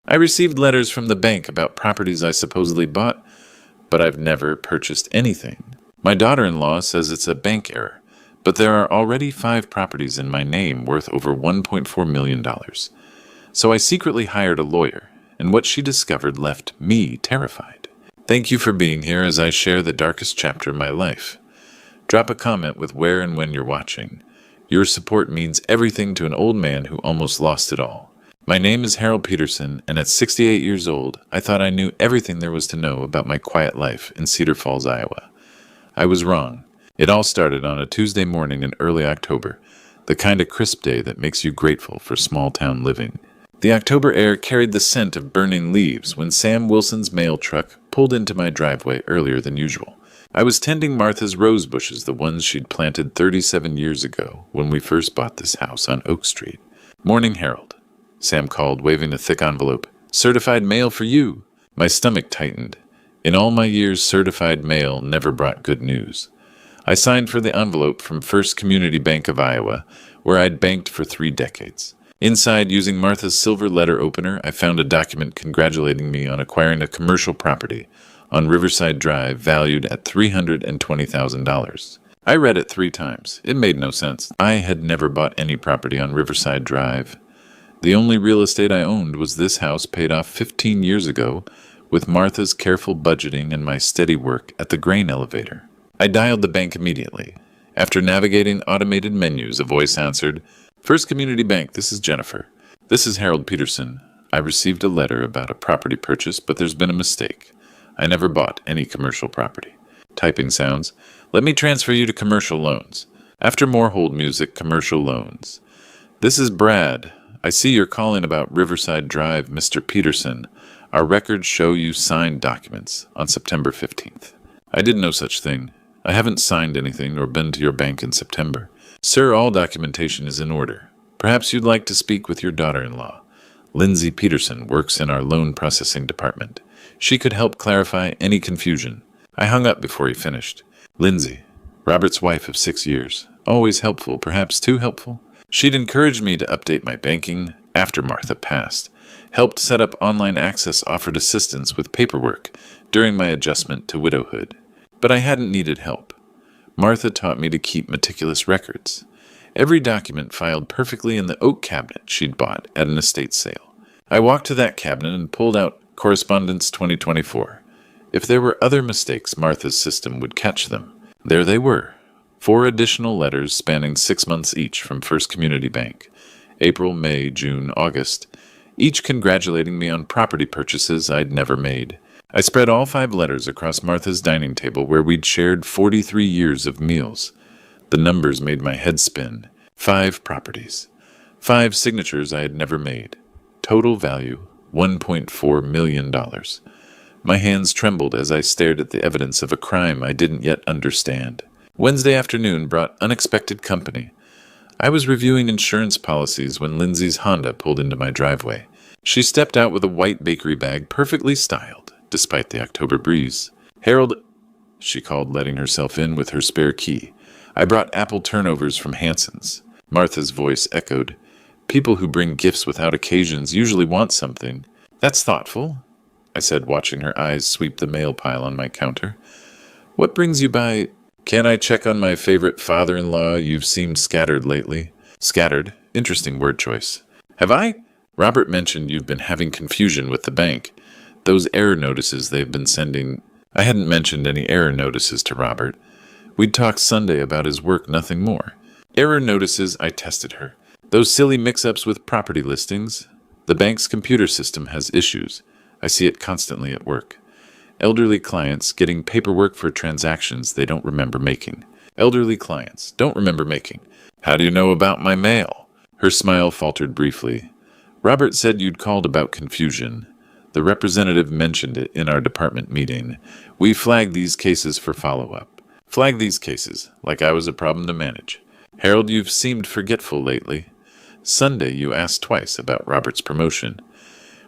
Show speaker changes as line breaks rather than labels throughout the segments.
I received letters from the bank about properties I supposedly bought, but I've never purchased anything. My daughter-in-law says it's a bank error, but there are already 5 properties in my name worth over $1.4 million. So I secretly hired a lawyer, and what she discovered left me terrified. Thank you for being here as I share the darkest chapter of my life. Drop a comment with where and when you're watching. Your support means everything to an old man who almost lost it all. My name is Harold Peterson, and at 68 years old, I thought I knew everything there was to know about my quiet life in Cedar Falls, Iowa. I was wrong. It all started on a Tuesday morning in early October, the kind of crisp day that makes you grateful for small-town living. The October air carried the scent of burning leaves when Sam Wilson's mail truck pulled into my driveway earlier than usual. I was tending Martha's rose bushes, the ones she'd planted 37 years ago when we first bought this house on Oak Street. "Morning, Harold," Sam called, waving a thick envelope. "Certified mail for you." My stomach tightened. In all my years, certified mail never brought good news. I signed for the envelope from First Community Bank of Iowa, where I'd banked for 3 decades. Inside, using Martha's silver letter opener, I found a document congratulating me on acquiring a commercial property on Riverside Drive valued at $320,000. I read it 3 times. It made no sense. I had never bought any property on Riverside Drive. The only real estate I owned was this house paid off 15 years ago with Martha's careful budgeting and my steady work at the grain elevator. I dialed the bank immediately. After navigating automated menus, a voice answered, "First Community Bank, this is Jennifer." "This is Harold Peterson. I received a letter about a property purchase, but there's been a mistake. I never bought any commercial property." Typing sounds. "Let me transfer you to commercial loans." After more hold music, commercial loans. "This is Brad. I see you're calling about Riverside Drive, Mr. Peterson. Our records show you signed documents on September 15th. "I did no such thing. I haven't signed anything nor been to your bank in September. Sir, all documentation is in order. Perhaps you'd like to speak with your daughter-in-law. Lindsay Peterson works in our loan processing department. She could help clarify any confusion." I hung up before he finished. Lindsay, Robert's wife of 6 years. Always helpful, perhaps too helpful. She'd encouraged me to update my banking after Martha passed, helped set up online access, offered assistance with paperwork during my adjustment to widowhood. But I hadn't needed help. Martha taught me to keep meticulous records. Every document filed perfectly in the oak cabinet she'd bought at an estate sale. I walked to that cabinet and pulled out Correspondence 2024. If there were other mistakes, Martha's system would catch them. There they were. 4 additional letters spanning 6 months each from First Community Bank. April, May, June, August. Each congratulating me on property purchases I'd never made. I spread all 5 letters across Martha's dining table where we'd shared 43 years of meals. The numbers made my head spin. 5 properties. 5 signatures I had never made. Total value, $1.4 million. My hands trembled as I stared at the evidence of a crime I didn't yet understand. Wednesday afternoon brought unexpected company. I was reviewing insurance policies when Lindsay's Honda pulled into my driveway. She stepped out with a white bakery bag, perfectly styled, despite the October breeze. "Harold," she called, letting herself in with her spare key. "I brought apple turnovers from Hanson's." Martha's voice echoed. "People who bring gifts without occasions usually want something." "That's thoughtful," I said, watching her eyes sweep the mail pile on my counter. "What brings you by—" "Can I check on my favorite father-in-law? You've seemed scattered lately." "Scattered? Interesting word choice." "Have I?" "Robert mentioned you've been having confusion with the bank. Those error notices they've been sending—" I hadn't mentioned any error notices to Robert. We'd talked Sunday about his work, nothing more. "Error notices," I tested her. "Those silly mix-ups with property listings. The bank's computer system has issues. I see it constantly at work. Elderly clients getting paperwork for transactions they don't remember making. Elderly clients don't remember making. How do you know about my mail?" Her smile faltered briefly. "Robert said you'd called about confusion. The representative mentioned it in our department meeting. We flagged these cases for follow-up." "Flag these cases, like I was a problem to manage." "Harold, you've seemed forgetful lately. Sunday you asked twice about Robert's promotion.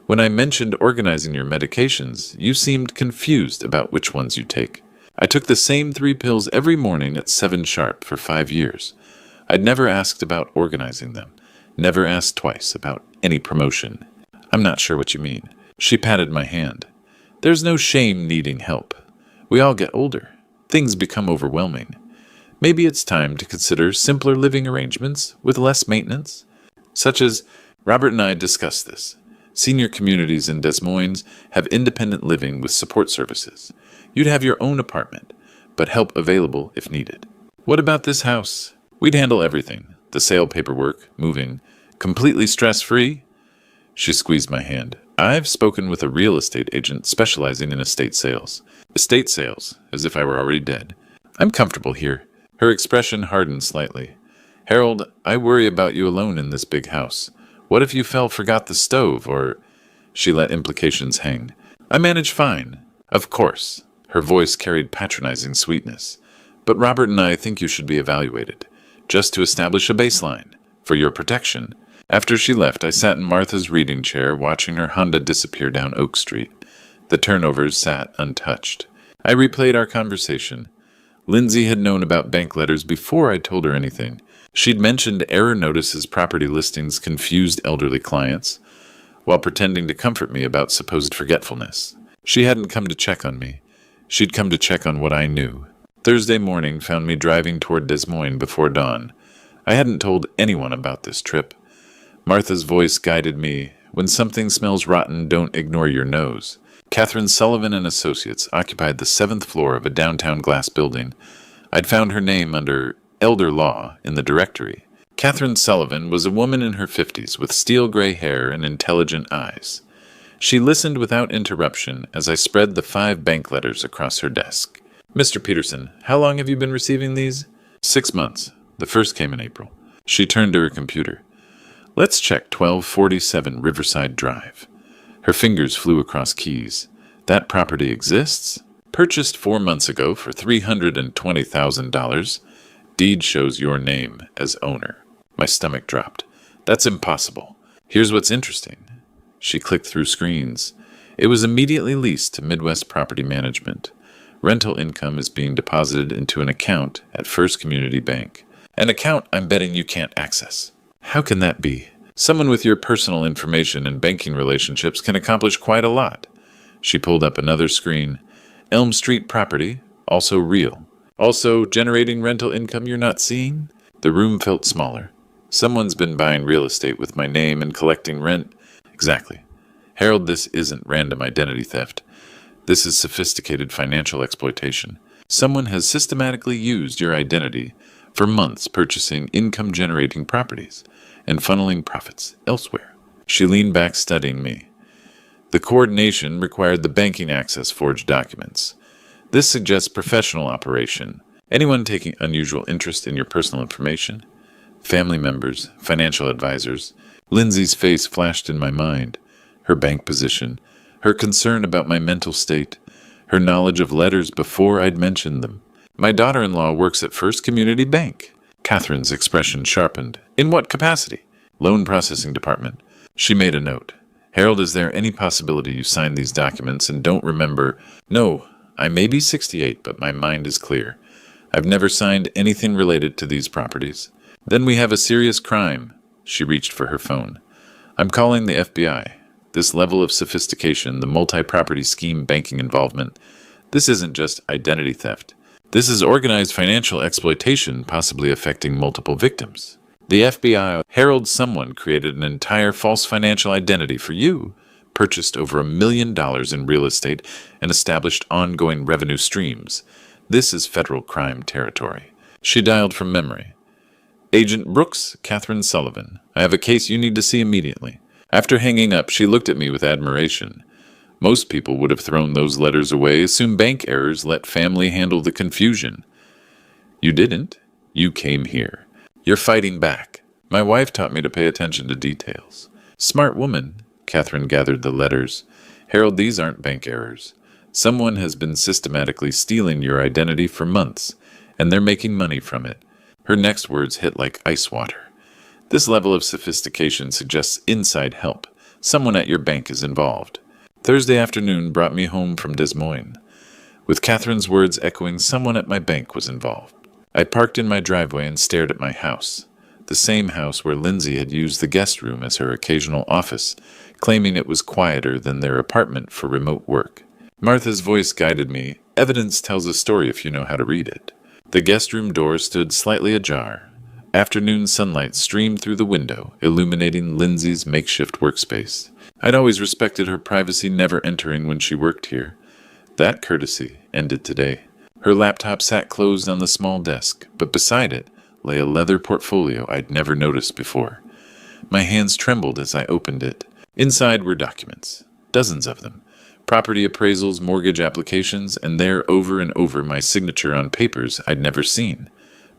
When I mentioned organizing your medications, you seemed confused about which ones you take. I took the same 3 pills every morning at 7 sharp for 5 years. I'd never asked about organizing them, never asked twice about any promotion. I'm not sure what you mean. She patted my hand. There's no shame needing help. We all get older. Things become overwhelming. Maybe it's time to consider simpler living arrangements with less maintenance, such as Robert and I discussed this. Senior communities in Des Moines have independent living with support services. You'd have your own apartment, but help available if needed. What about this house? We'd handle everything. The sale paperwork, moving, completely stress-free. She squeezed my hand. I've spoken with a real estate agent specializing in estate sales. Estate sales, as if I were already dead. I'm comfortable here. Her expression hardened slightly. Harold, I worry about you alone in this big house. What if you forgot the stove, or... She let implications hang. I manage fine. Of course. Her voice carried patronizing sweetness. But Robert and I think you should be evaluated, just to establish a baseline, for your protection. After she left, I sat in Martha's reading chair, watching her Honda disappear down Oak Street. The turnovers sat untouched. I replayed our conversation. Lindsay had known about bank letters before I told her anything. She'd mentioned error notices property listings confused elderly clients, while pretending to comfort me about supposed forgetfulness. She hadn't come to check on me. She'd come to check on what I knew. Thursday morning found me driving toward Des Moines before dawn. I hadn't told anyone about this trip. Martha's voice guided me. When something smells rotten, don't ignore your nose. Catherine Sullivan and Associates occupied the 7th floor of a downtown glass building. I'd found her name under Elder Law in the directory. Catherine Sullivan was a woman in her 50s with steel gray hair and intelligent eyes. She listened without interruption as I spread the 5 bank letters across her desk. Mr. Peterson, how long have you been receiving these? 6 months. The first came in April. She turned to her computer. Let's check 1247 Riverside Drive. Her fingers flew across keys. That property exists? Purchased 4 months ago for $320,000. Deed shows your name as owner. My stomach dropped. That's impossible. Here's what's interesting. She clicked through screens. It was immediately leased to Midwest Property Management. Rental income is being deposited into an account at First Community Bank. An account I'm betting you can't access. How can that be? Someone with your personal information and banking relationships can accomplish quite a lot. She pulled up another screen. Elm Street property, also real. Also generating rental income you're not seeing? The room felt smaller. Someone's been buying real estate with my name and collecting rent. Exactly. Harold, this isn't random identity theft. This is sophisticated financial exploitation. Someone has systematically used your identity for months purchasing income-generating properties and funneling profits elsewhere. She leaned back, studying me. The coordination required the banking access forged documents. This suggests professional operation. Anyone taking unusual interest in your personal information? Family members, financial advisors. Lindsay's face flashed in my mind. Her bank position, her concern about my mental state, her knowledge of letters before I'd mentioned them. My daughter-in-law works at First Community Bank. Catherine's expression sharpened. In what capacity? Loan processing department. She made a note. Harold, is there any possibility you signed these documents and don't remember? No, I may be 68, but my mind is clear. I've never signed anything related to these properties. Then we have a serious crime. She reached for her phone. I'm calling the FBI. This level of sophistication, the multi-property scheme banking involvement, this isn't just identity theft. This is organized financial exploitation, possibly affecting multiple victims. The FBI, Harold, someone created an entire false financial identity for you, purchased over $1 million in real estate, and established ongoing revenue streams. This is federal crime territory. She dialed from memory. Agent Brooks, Catherine Sullivan. I have a case you need to see immediately. After hanging up, she looked at me with admiration. Most people would have thrown those letters away, assumed bank errors, let family handle the confusion. You didn't. You came here. You're fighting back. My wife taught me to pay attention to details. Smart woman. Catherine gathered the letters. Harold, these aren't bank errors. Someone has been systematically stealing your identity for months, and they're making money from it. Her next words hit like ice water. This level of sophistication suggests inside help. Someone at your bank is involved. Thursday afternoon brought me home from Des Moines, with Catherine's words echoing someone at my bank was involved. I parked in my driveway and stared at my house. the same house where Lindsay had used the guest room as her occasional office, claiming it was quieter than their apartment for remote work. Martha's voice guided me. Evidence tells a story if you know how to read it. The guest room door stood slightly ajar. Afternoon sunlight streamed through the window, illuminating Lindsay's makeshift workspace. I'd always respected her privacy, never entering when she worked here. That courtesy ended today. Her laptop sat closed on the small desk, but beside it lay a leather portfolio I'd never noticed before. My hands trembled as I opened it. Inside were documents, dozens of them. Property appraisals, mortgage applications, and there over and over my signature on papers I'd never seen.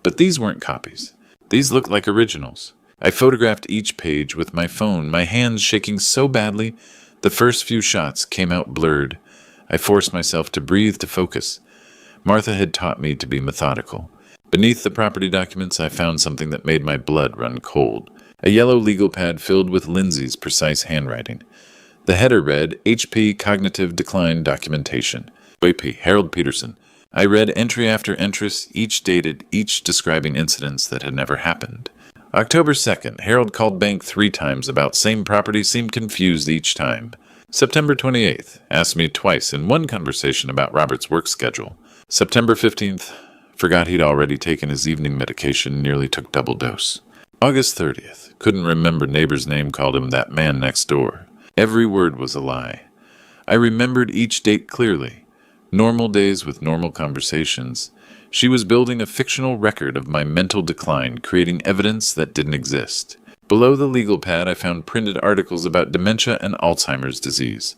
But these weren't copies. These looked like originals. I photographed each page with my phone, my hands shaking so badly the first few shots came out blurred. I forced myself to breathe to focus. Martha had taught me to be methodical. Beneath the property documents, I found something that made my blood run cold. A yellow legal pad filled with Lindsay's precise handwriting. The header read, HP Cognitive Decline Documentation. AP, Harold Peterson. I read entry after entry, each dated, each describing incidents that had never happened. October 2nd, Harold called bank 3 times about same property, seemed confused each time. September 28th, asked me twice in one conversation about Robert's work schedule. September 15th, forgot he'd already taken his evening medication, nearly took double dose. August 30th, couldn't remember neighbor's name, called him that man next door. Every word was a lie. I remembered each date clearly. Normal days with normal conversations. She was building a fictional record of my mental decline, creating evidence that didn't exist. Below the legal pad, I found printed articles about dementia and Alzheimer's disease.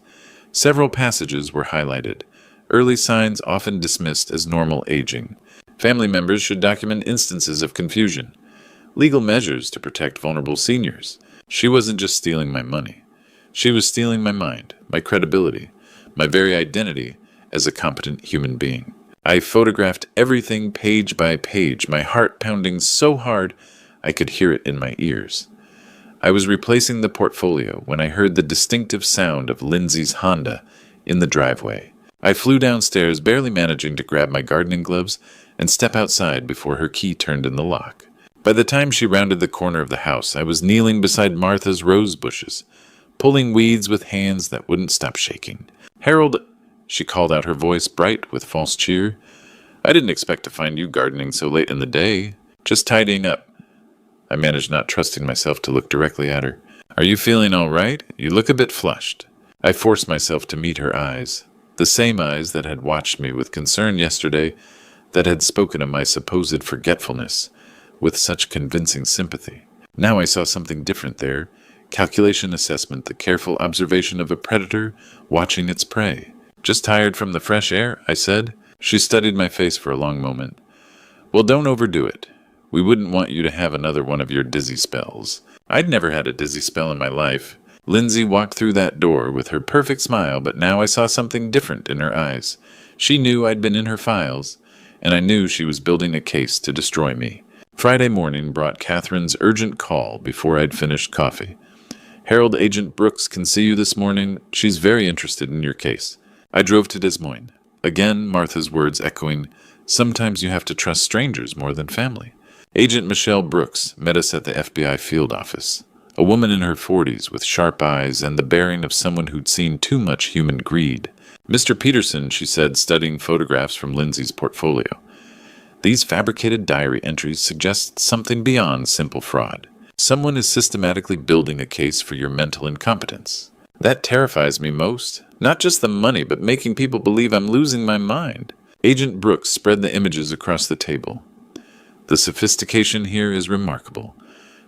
Several passages were highlighted. Early signs often dismissed as normal aging. Family members should document instances of confusion. Legal measures to protect vulnerable seniors. She wasn't just stealing my money. She was stealing my mind, my credibility, my very identity as a competent human being. I photographed everything page by page, my heart pounding so hard I could hear it in my ears. I was replacing the portfolio when I heard the distinctive sound of Lindsay's Honda in the driveway. I flew downstairs, barely managing to grab my gardening gloves and step outside before her key turned in the lock. By the time she rounded the corner of the house, I was kneeling beside Martha's rose bushes, pulling weeds with hands that wouldn't stop shaking. "Harold," she called out, her voice bright with false cheer. "I didn't expect to find you gardening so late in the day. Just tidying up." I managed not trusting myself to look directly at her. "Are you feeling all right? You look a bit flushed." I forced myself to meet her eyes. The same eyes that had watched me with concern yesterday, that had spoken of my supposed forgetfulness with such convincing sympathy. Now I saw something different there. Calculation, assessment, the careful observation of a predator watching its prey. "Just tired from the fresh air," I said. She studied my face for a long moment. "Well, don't overdo it. We wouldn't want you to have another one of your dizzy spells." I'd never had a dizzy spell in my life. Lindsay walked through that door with her perfect smile, but now I saw something different in her eyes. She knew I'd been in her files, and I knew she was building a case to destroy me. Friday morning brought Catherine's urgent call before I'd finished coffee. "Harold, Agent Brooks can see you this morning. She's very interested in your case." I drove to Des Moines. Again, Martha's words echoing, "Sometimes you have to trust strangers more than family." Agent Michelle Brooks met us at the FBI field office. A woman in her 40s with sharp eyes and the bearing of someone who'd seen too much human greed. "Mr. Peterson," she said, studying photographs from Lindsay's portfolio. "These fabricated diary entries suggest something beyond simple fraud. Someone is systematically building a case for your mental incompetence. That terrifies me most. Not just the money, but making people believe I'm losing my mind." Agent Brooks spread the images across the table. "The sophistication here is remarkable.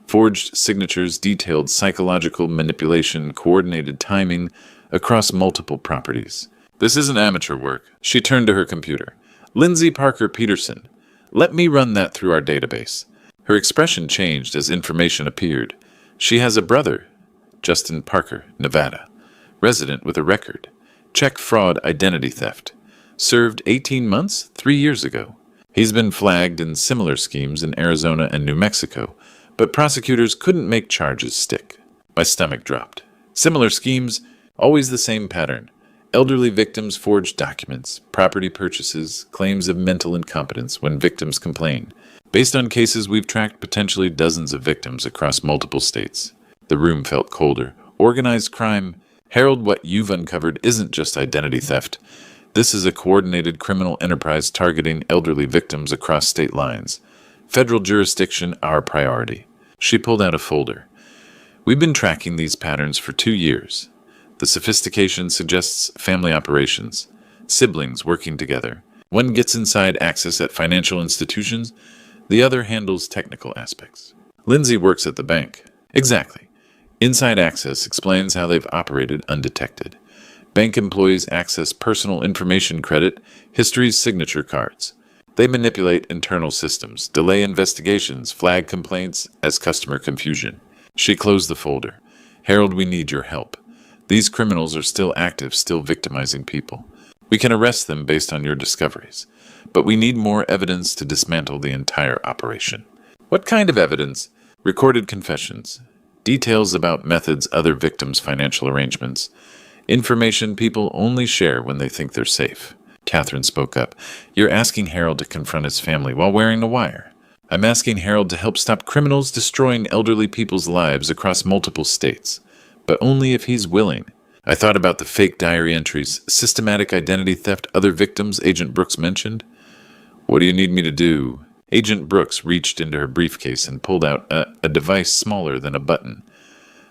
Forged signatures, detailed psychological manipulation, coordinated timing across multiple properties. This isn't amateur work." She turned to her computer. "Lindsay Parker Peterson. Let me run that through our database." Her expression changed as information appeared. "She has a brother, Justin Parker, Nevada, resident with a record. Check fraud, identity theft. Served 18 months 3 years ago. He's been flagged in similar schemes in Arizona and New Mexico, but prosecutors couldn't make charges stick." My stomach dropped. Similar schemes, always the same pattern. Elderly victims forge documents, property purchases, claims of mental incompetence when victims complain. Based on cases we've tracked potentially dozens of victims across multiple states. The room felt colder. Organized crime. Harold, what you've uncovered isn't just identity theft. This is a coordinated criminal enterprise targeting elderly victims across state lines. Federal jurisdiction, our priority. She pulled out a folder. We've been tracking these patterns for 2 years. The sophistication suggests family operations, siblings working together. One gets inside access at financial institutions, the other handles technical aspects. Lindsay works at the bank. Exactly. Inside access explains how they've operated undetected. Bank employees access personal information credit, histories, signature cards. They manipulate internal systems, delay investigations, flag complaints as customer confusion. She closed the folder. Harold, we need your help. These criminals are still active, still victimizing people. We can arrest them based on your discoveries, but we need more evidence to dismantle the entire operation. What kind of evidence? Recorded confessions, details about methods, other victims' financial arrangements, information people only share when they think they're safe. Catherine spoke up. You're asking Harold to confront his family while wearing a wire. I'm asking Harold to help stop criminals destroying elderly people's lives across multiple states, but only if he's willing. I thought about the fake diary entries, systematic identity theft other victims Agent Brooks mentioned. What do you need me to do? Agent Brooks reached into her briefcase and pulled out a device smaller than a button.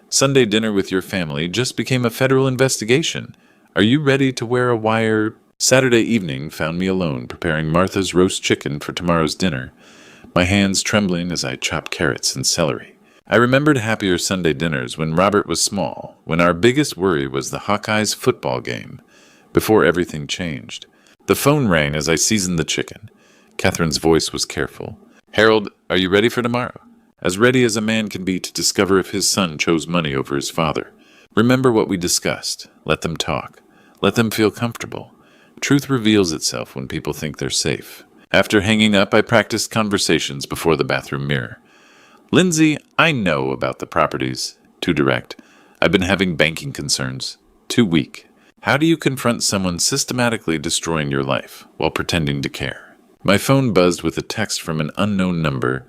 Sunday dinner with your family just became a federal investigation. Are you ready to wear a wire? Saturday evening found me alone preparing Martha's roast chicken for tomorrow's dinner, my hands trembling as I chopped carrots and celery. I remembered happier Sunday dinners when Robert was small, when our biggest worry was the Hawkeyes football game, before everything changed. The phone rang as I seasoned the chicken. Catherine's voice was careful. Harold, are you ready for tomorrow? As ready as a man can be to discover if his son chose money over his father. Remember what we discussed. Let them talk. Let them feel comfortable. Truth reveals itself when people think they're safe. After hanging up, I practiced conversations before the bathroom mirror. Lindsay, I know about the properties. Too direct. I've been having banking concerns. Too weak. How do you confront someone systematically destroying your life while pretending to care? My phone buzzed with a text from an unknown number.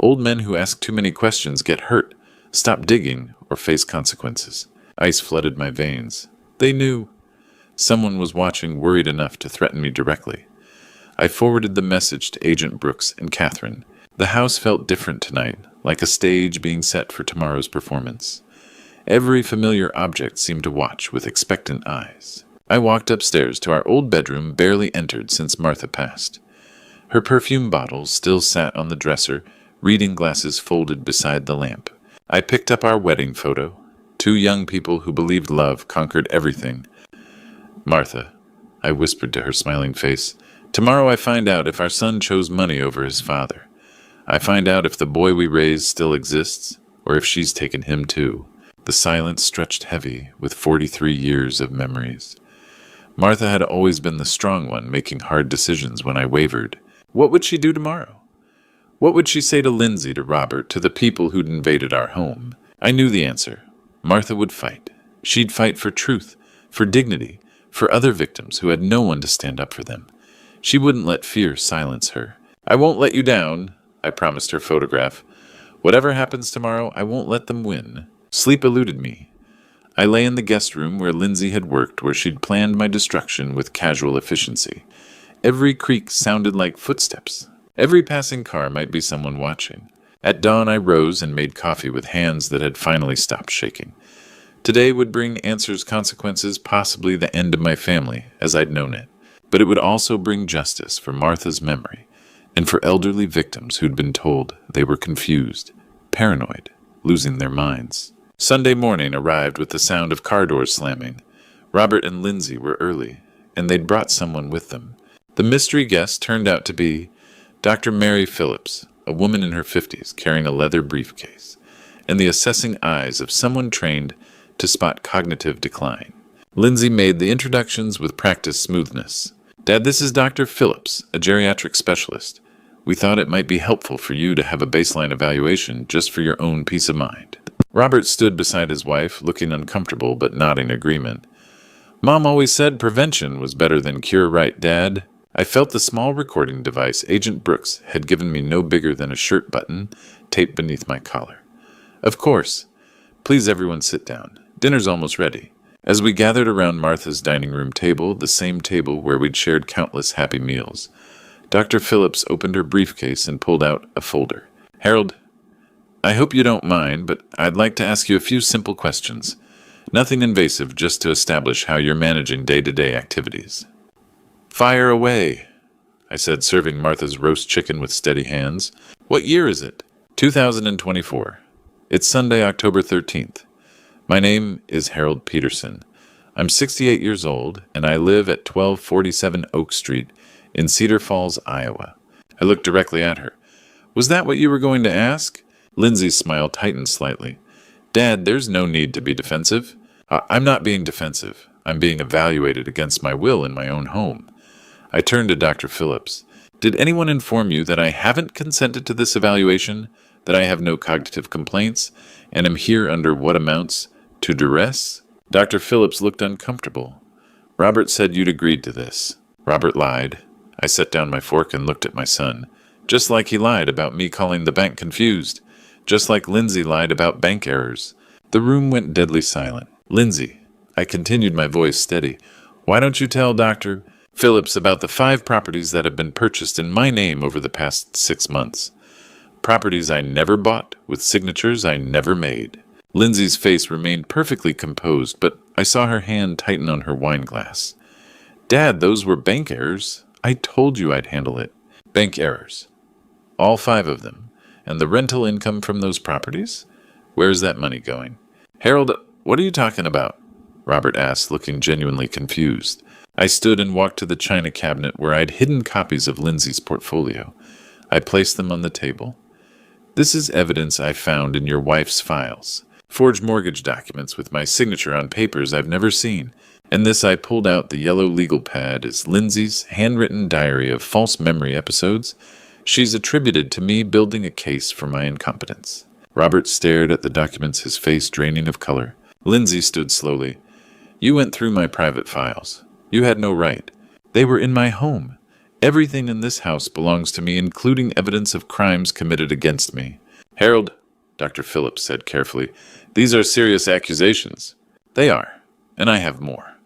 Old men who ask too many questions get hurt, stop digging, or face consequences. Ice flooded my veins. They knew. Someone was watching, worried enough to threaten me directly. I forwarded the message to Agent Brooks and Catherine. The house felt different tonight, like a stage being set for tomorrow's performance. Every familiar object seemed to watch with expectant eyes. I walked upstairs to our old bedroom, barely entered since Martha passed. Her perfume bottles still sat on the dresser, reading glasses folded beside the lamp. I picked up our wedding photo. 2 young people who believed love conquered everything. Martha, I whispered to her smiling face, tomorrow I find out if our son chose money over his father. I find out if the boy we raised still exists, or if she's taken him too. The silence stretched heavy with 43 years of memories. Martha had always been the strong one, making hard decisions when I wavered. What would she do tomorrow? What would she say to Lindsay, to Robert, to the people who'd invaded our home? I knew the answer. Martha would fight. She'd fight for truth, for dignity, for other victims who had no one to stand up for them. She wouldn't let fear silence her. I won't let you down, I promised her photograph. Whatever happens tomorrow, I won't let them win. Sleep eluded me. I lay in the guest room where Lindsay had worked, where she'd planned my destruction with casual efficiency. Every creak sounded like footsteps. Every passing car might be someone watching. At dawn, I rose and made coffee with hands that had finally stopped shaking. Today would bring answers, consequences, possibly the end of my family, as I'd known it. But it would also bring justice for Martha's memory, and for elderly victims who'd been told they were confused, paranoid, losing their minds. Sunday morning arrived with the sound of car doors slamming. Robert and Lindsay were early, and they'd brought someone with them. The mystery guest turned out to be Dr. Mary Phillips, a woman in her 50s carrying a leather briefcase, and the assessing eyes of someone trained to spot cognitive decline. Lindsay made the introductions with practiced smoothness. Dad, this is Dr. Phillips, a geriatric specialist. We thought it might be helpful for you to have a baseline evaluation just for your own peace of mind. Robert stood beside his wife, looking uncomfortable but nodding agreement. Mom always said prevention was better than cure, right, Dad? I felt the small recording device Agent Brooks had given me no bigger than a shirt button taped beneath my collar. Of course. Please everyone sit down. Dinner's almost ready. As we gathered around Martha's dining room table, the same table where we'd shared countless happy meals, Dr. Phillips opened her briefcase and pulled out a folder. Harold, I hope you don't mind, but I'd like to ask you a few simple questions. Nothing invasive, just to establish how you're managing day-to-day activities. Fire away, I said, serving Martha's roast chicken with steady hands. What year is it? 2024. It's Sunday, October 13th. My name is Harold Peterson. I'm 68 years old, and I live at 1247 Oak Street in Cedar Falls, Iowa. I looked directly at her. Was that what you were going to ask? Lindsay's smile tightened slightly. Dad, there's no need to be defensive. I'm not being defensive. I'm being evaluated against my will in my own home. I turned to Dr. Phillips. Did anyone inform you that I haven't consented to this evaluation, that I have no cognitive complaints, and am here under what amounts to duress? Dr. Phillips looked uncomfortable. Robert said you'd agreed to this. Robert lied. I set down my fork and looked at my son. Just like he lied about me calling the bank confused. Just like Lindsay lied about bank errors. The room went deadly silent. Lindsay, I continued, my voice steady, why don't you tell Dr. Phillips about the 5 properties that have been purchased in my name over the past 6 months? Properties I never bought, with signatures I never made. Lindsay's face remained perfectly composed, but I saw her hand tighten on her wine glass. Dad, those were bank errors. I told you I'd handle it. Bank errors. All 5 of them. And the rental income from those properties? Where's that money going? Harold, what are you talking about? Robert asked, looking genuinely confused. I stood and walked to the china cabinet where I'd hidden copies of Lindsay's portfolio. I placed them on the table. This is evidence I found in your wife's files. Forged mortgage documents with my signature on papers I've never seen. And this, I pulled out the yellow legal pad, is Lindsay's handwritten diary of false memory episodes she's attributed to me building a case for my incompetence. Robert stared at the documents, his face draining of color. Lindsay stood slowly. You went through my private files. You had no right. They were in my home. Everything in this house belongs to me, including evidence of crimes committed against me. Harold, Dr. Phillips said carefully, these are serious accusations. They are, and I have more.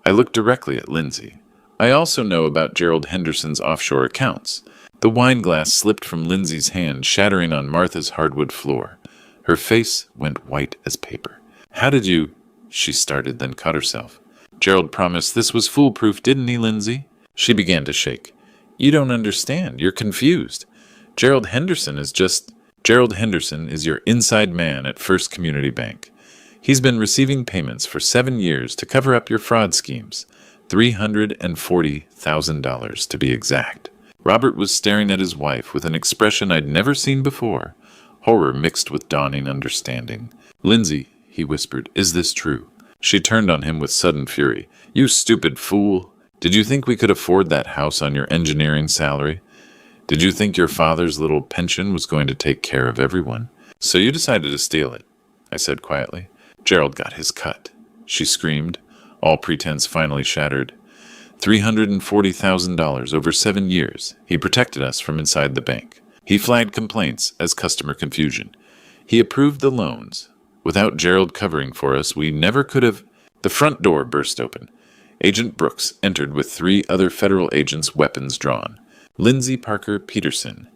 I looked directly at Lindsay. I also know about Gerald Henderson's offshore accounts. The wine glass slipped from Lindsay's hand, shattering on Martha's hardwood floor. Her face went white as paper. How did you... She started, then caught herself. Gerald promised this was foolproof, didn't he, Lindsay? She began to shake. You don't understand. You're confused. Gerald Henderson is your inside man at First Community Bank. He's been receiving payments for 7 years to cover up your fraud schemes. $340,000 to be exact. Robert was staring at his wife with an expression I'd never seen before, horror mixed with dawning understanding. Lindsay, he whispered, is this true? She turned on him with sudden fury. You stupid fool! Did you think we could afford that house on your engineering salary? Did you think your father's little pension was going to take care of everyone? So you decided to steal it, I said quietly. Gerald got his cut, she screamed, all pretense finally shattered. $340,000 over 7 years. He protected us from inside the bank. He flagged complaints as customer confusion. He approved the loans. Without Gerald covering for us, we never could have... The front door burst open. Agent Brooks entered with 3 other federal agents, weapons drawn. Lindsay Parker Peterson.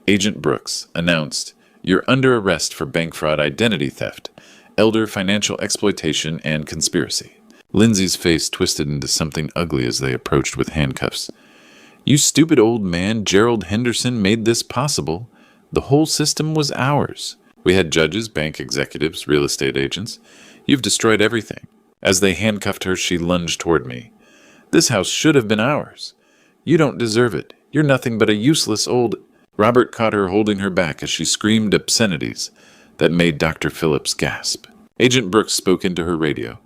Agent Brooks announced, You're under arrest for bank fraud, identity theft, elder financial exploitation, and conspiracy. Lindsay's face twisted into something ugly as they approached with handcuffs. You stupid old man, Gerald Henderson made this possible. The whole system was ours. We had judges, bank executives, real estate agents. You've destroyed everything. As they handcuffed her, she lunged toward me. This house should have been ours. You don't deserve it. You're nothing but a useless old... Robert caught her holding her back as she screamed obscenities that made Dr. Phillips gasp. Agent Brooks spoke into her radio.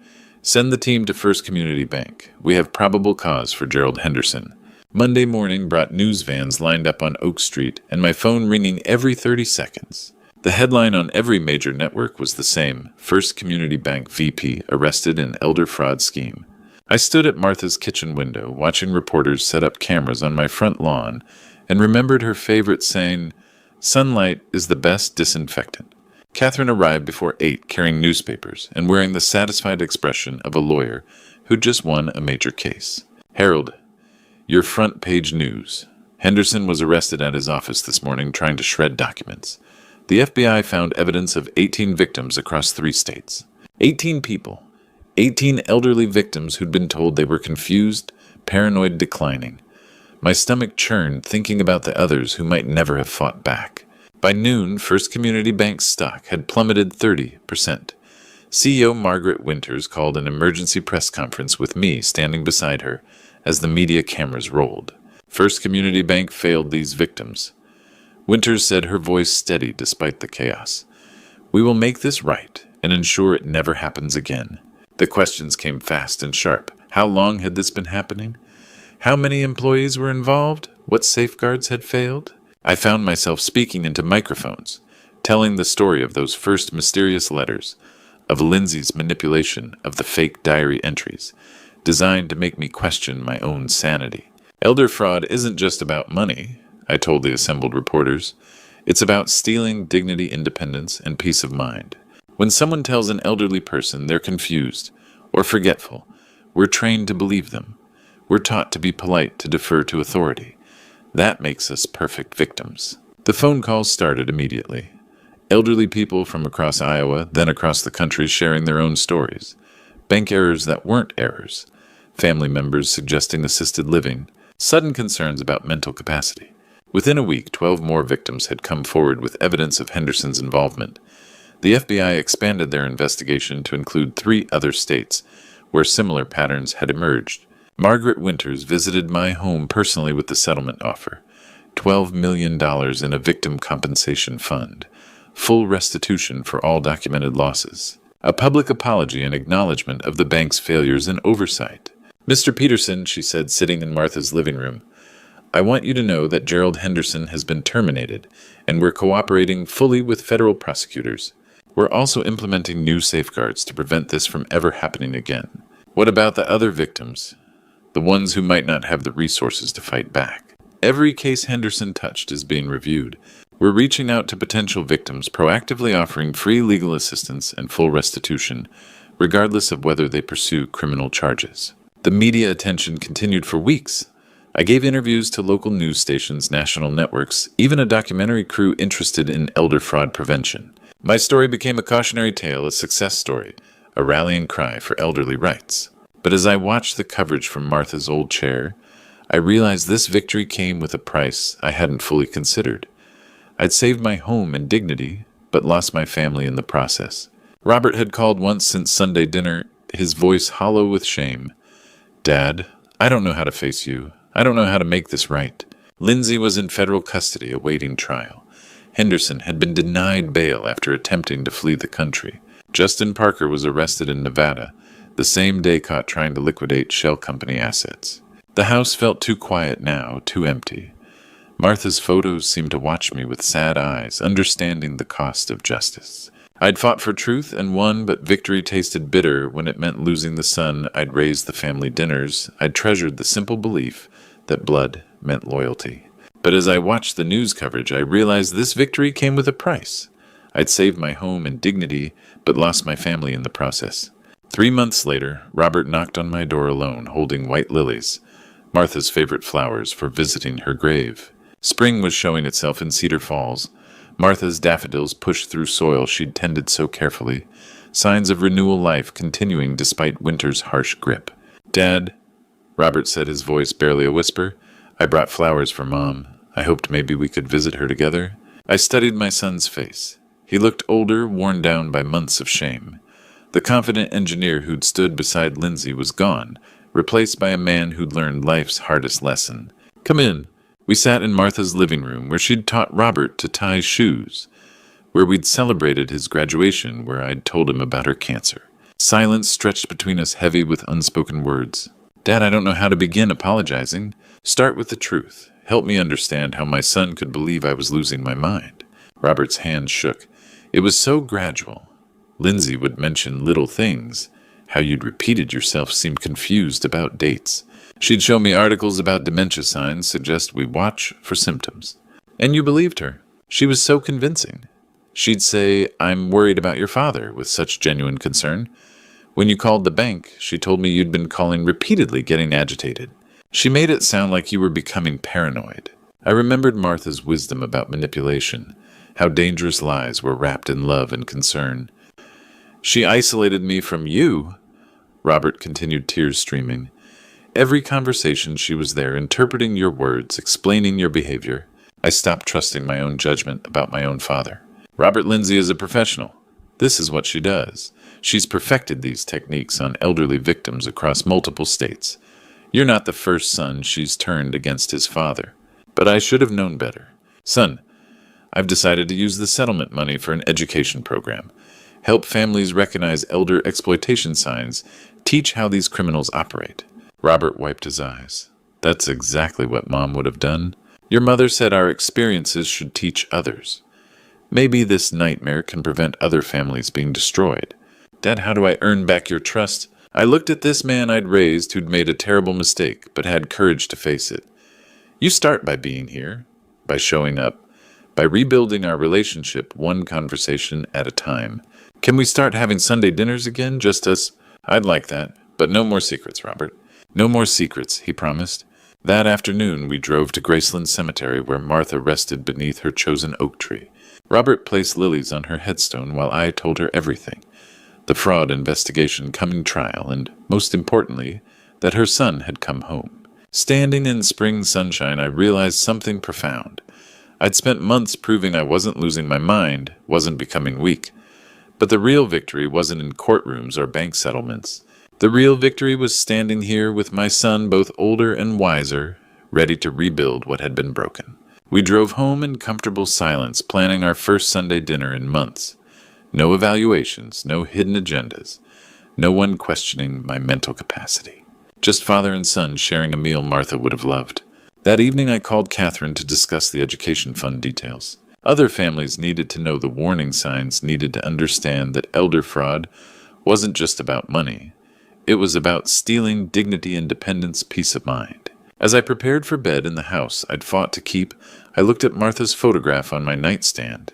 Send the team to First Community Bank. We have probable cause for Gerald Henderson. Monday morning brought news vans lined up on Oak Street and my phone ringing every 30 seconds. The headline on every major network was the same. First Community Bank VP arrested in elder fraud scheme. I stood at Martha's kitchen window, watching reporters set up cameras on my front lawn, and remembered her favorite saying, "Sunlight is the best disinfectant." Catherine arrived before 8, carrying newspapers and wearing the satisfied expression of a lawyer who just won a major case. "Harold, your front page news. Henderson was arrested at his office this morning trying to shred documents. The FBI found evidence of 18 victims across 3 states. 18 people. 18 elderly victims who'd been told they were confused, paranoid, declining. My stomach churned thinking about the others who might never have fought back. By noon, First Community Bank's stock had plummeted 30%. CEO Margaret Winters called an emergency press conference with me standing beside her as the media cameras rolled. First Community Bank failed these victims. Winters said, her voice steady despite the chaos. "We will make this right and ensure it never happens again." The questions came fast and sharp. How long had this been happening? How many employees were involved? What safeguards had failed? I found myself speaking into microphones, telling the story of those first mysterious letters, of Lindsay's manipulation of the fake diary entries, designed to make me question my own sanity. Elder fraud isn't just about money, I told the assembled reporters. It's about stealing dignity, independence, and peace of mind. When someone tells an elderly person they're confused or forgetful, we're trained to believe them. We're taught to be polite, to defer to authority. That makes us perfect victims. The phone calls started immediately. Elderly people from across Iowa, then across the country, sharing their own stories. Bank errors that weren't errors. Family members suggesting assisted living. Sudden concerns about mental capacity. Within a week, 12 more victims had come forward with evidence of Henderson's involvement. The FBI expanded their investigation to include 3 other states where similar patterns had emerged. Margaret Winters visited my home personally with the settlement offer. $12 million in a victim compensation fund. Full restitution for all documented losses. A public apology and acknowledgement of the bank's failures and oversight. "Mr. Peterson," she said, sitting in Martha's living room, "I want you to know that Gerald Henderson has been terminated, and we're cooperating fully with federal prosecutors. We're also implementing new safeguards to prevent this from ever happening again." What about the other victims? The ones who might not have the resources to fight back. Every case Henderson touched is being reviewed. We're reaching out to potential victims, proactively offering free legal assistance and full restitution, regardless of whether they pursue criminal charges. The media attention continued for weeks. I gave interviews to local news stations, national networks, even a documentary crew interested in elder fraud prevention. My story became a cautionary tale, a success story, a rallying cry for elderly rights. But as I watched the coverage from Martha's old chair, I realized this victory came with a price I hadn't fully considered. I'd saved my home and dignity, but lost my family in the process. Robert had called once since Sunday dinner, his voice hollow with shame. "Dad, I don't know how to face you. I don't know how to make this right." Lindsay was in federal custody awaiting trial. Henderson had been denied bail after attempting to flee the country. Justin Parker was arrested in Nevada, the same day caught trying to liquidate shell company assets. The house felt too quiet now, too empty. Martha's photos seemed to watch me with sad eyes, understanding the cost of justice. I'd fought for truth and won, but victory tasted bitter when it meant losing the son I'd raised the family dinners. I'd treasured the simple belief that blood meant loyalty. But as I watched the news coverage, I realized this victory came with a price. I'd saved my home and dignity, but lost my family in the process. 3 months later, Robert knocked on my door alone, holding white lilies, Martha's favorite flowers, for visiting her grave. Spring was showing itself in Cedar Falls. Martha's daffodils pushed through soil she'd tended so carefully, signs of renewal life continuing despite winter's harsh grip. "Dad," Robert said, his voice barely a whisper, "I brought flowers for Mom. I hoped maybe we could visit her together." I studied my son's face. He looked older, worn down by months of shame. The confident engineer who'd stood beside Lindsay was gone, replaced by a man who'd learned life's hardest lesson. "Come in." We sat in Martha's living room, where she'd taught Robert to tie shoes, where we'd celebrated his graduation, where I'd told him about her cancer. Silence stretched between us, heavy with unspoken words. "Dad, I don't know how to begin apologizing. Start with the truth. Help me understand how my son could believe I was losing my mind." Robert's hand shook. It was so gradual. Lindsay would mention little things, How you'd repeated yourself seemed confused about dates. She'd show me articles about dementia signs suggest we watch for symptoms. And you believed her. She was so convincing. She'd say, "I'm worried about your father," with such genuine concern. When you called the bank, she told me you'd been calling repeatedly, getting agitated. She made it sound like you were becoming paranoid. I remembered Martha's wisdom about manipulation, how dangerous lies were wrapped in love and concern. She isolated me from you, Robert continued, tears streaming. Every conversation she was there, interpreting your words, explaining your behavior. I stopped trusting my own judgment about my own father. Robert Lindsay is a professional. This is what she does. She's perfected these techniques on elderly victims across multiple states. You're not the first son she's turned against his father. But I should have known better. Son, I've decided to use the settlement money for an education program. Help families recognize elder exploitation signs. Teach how these criminals operate. Robert wiped his eyes. That's exactly what Mom would have done. Your mother said our experiences should teach others. Maybe this nightmare can prevent other families being destroyed. Dad, how do I earn back your trust? I looked at this man I'd raised who'd made a terrible mistake, but had courage to face it. You start by being here, by showing up, by rebuilding our relationship one conversation at a time. Can we start having Sunday dinners again, just us? I'd like that, but no more secrets, Robert. No more secrets, he promised. That afternoon, we drove to Graceland Cemetery, where Martha rested beneath her chosen oak tree. Robert placed lilies on her headstone while I told her everything. The fraud investigation coming trial, and, most importantly, that her son had come home. Standing in spring sunshine, I realized something profound. I'd spent months proving I wasn't losing my mind, wasn't becoming weak. But the real victory wasn't in courtrooms or bank settlements. The real victory was standing here with my son, both older and wiser, ready to rebuild what had been broken. We drove home in comfortable silence, planning our first Sunday dinner in months. No evaluations, no hidden agendas, no one questioning my mental capacity. Just father and son sharing a meal Martha would have loved. That evening I called Catherine to discuss the education fund details. Other families needed to know the warning signs, needed to understand that elder fraud wasn't just about money. It was about stealing dignity, independence, peace of mind. As I prepared for bed in the house I'd fought to keep, I looked at Martha's photograph on my nightstand.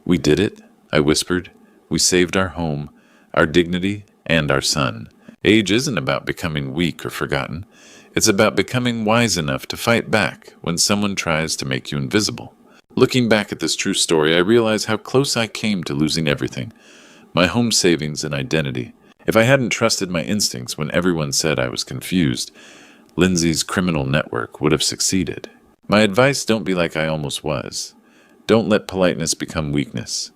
We did it, I whispered. We saved our home, our dignity, and our son. Age isn't about becoming weak or forgotten. It's about becoming wise enough to fight back when someone tries to make you invisible. Looking back at this true story, I realize how close I came to losing everything. My home savings and identity. If I hadn't trusted my instincts when everyone said I was confused, Lindsay's criminal network would have succeeded. My advice: don't be like I almost was. Don't let politeness become weakness.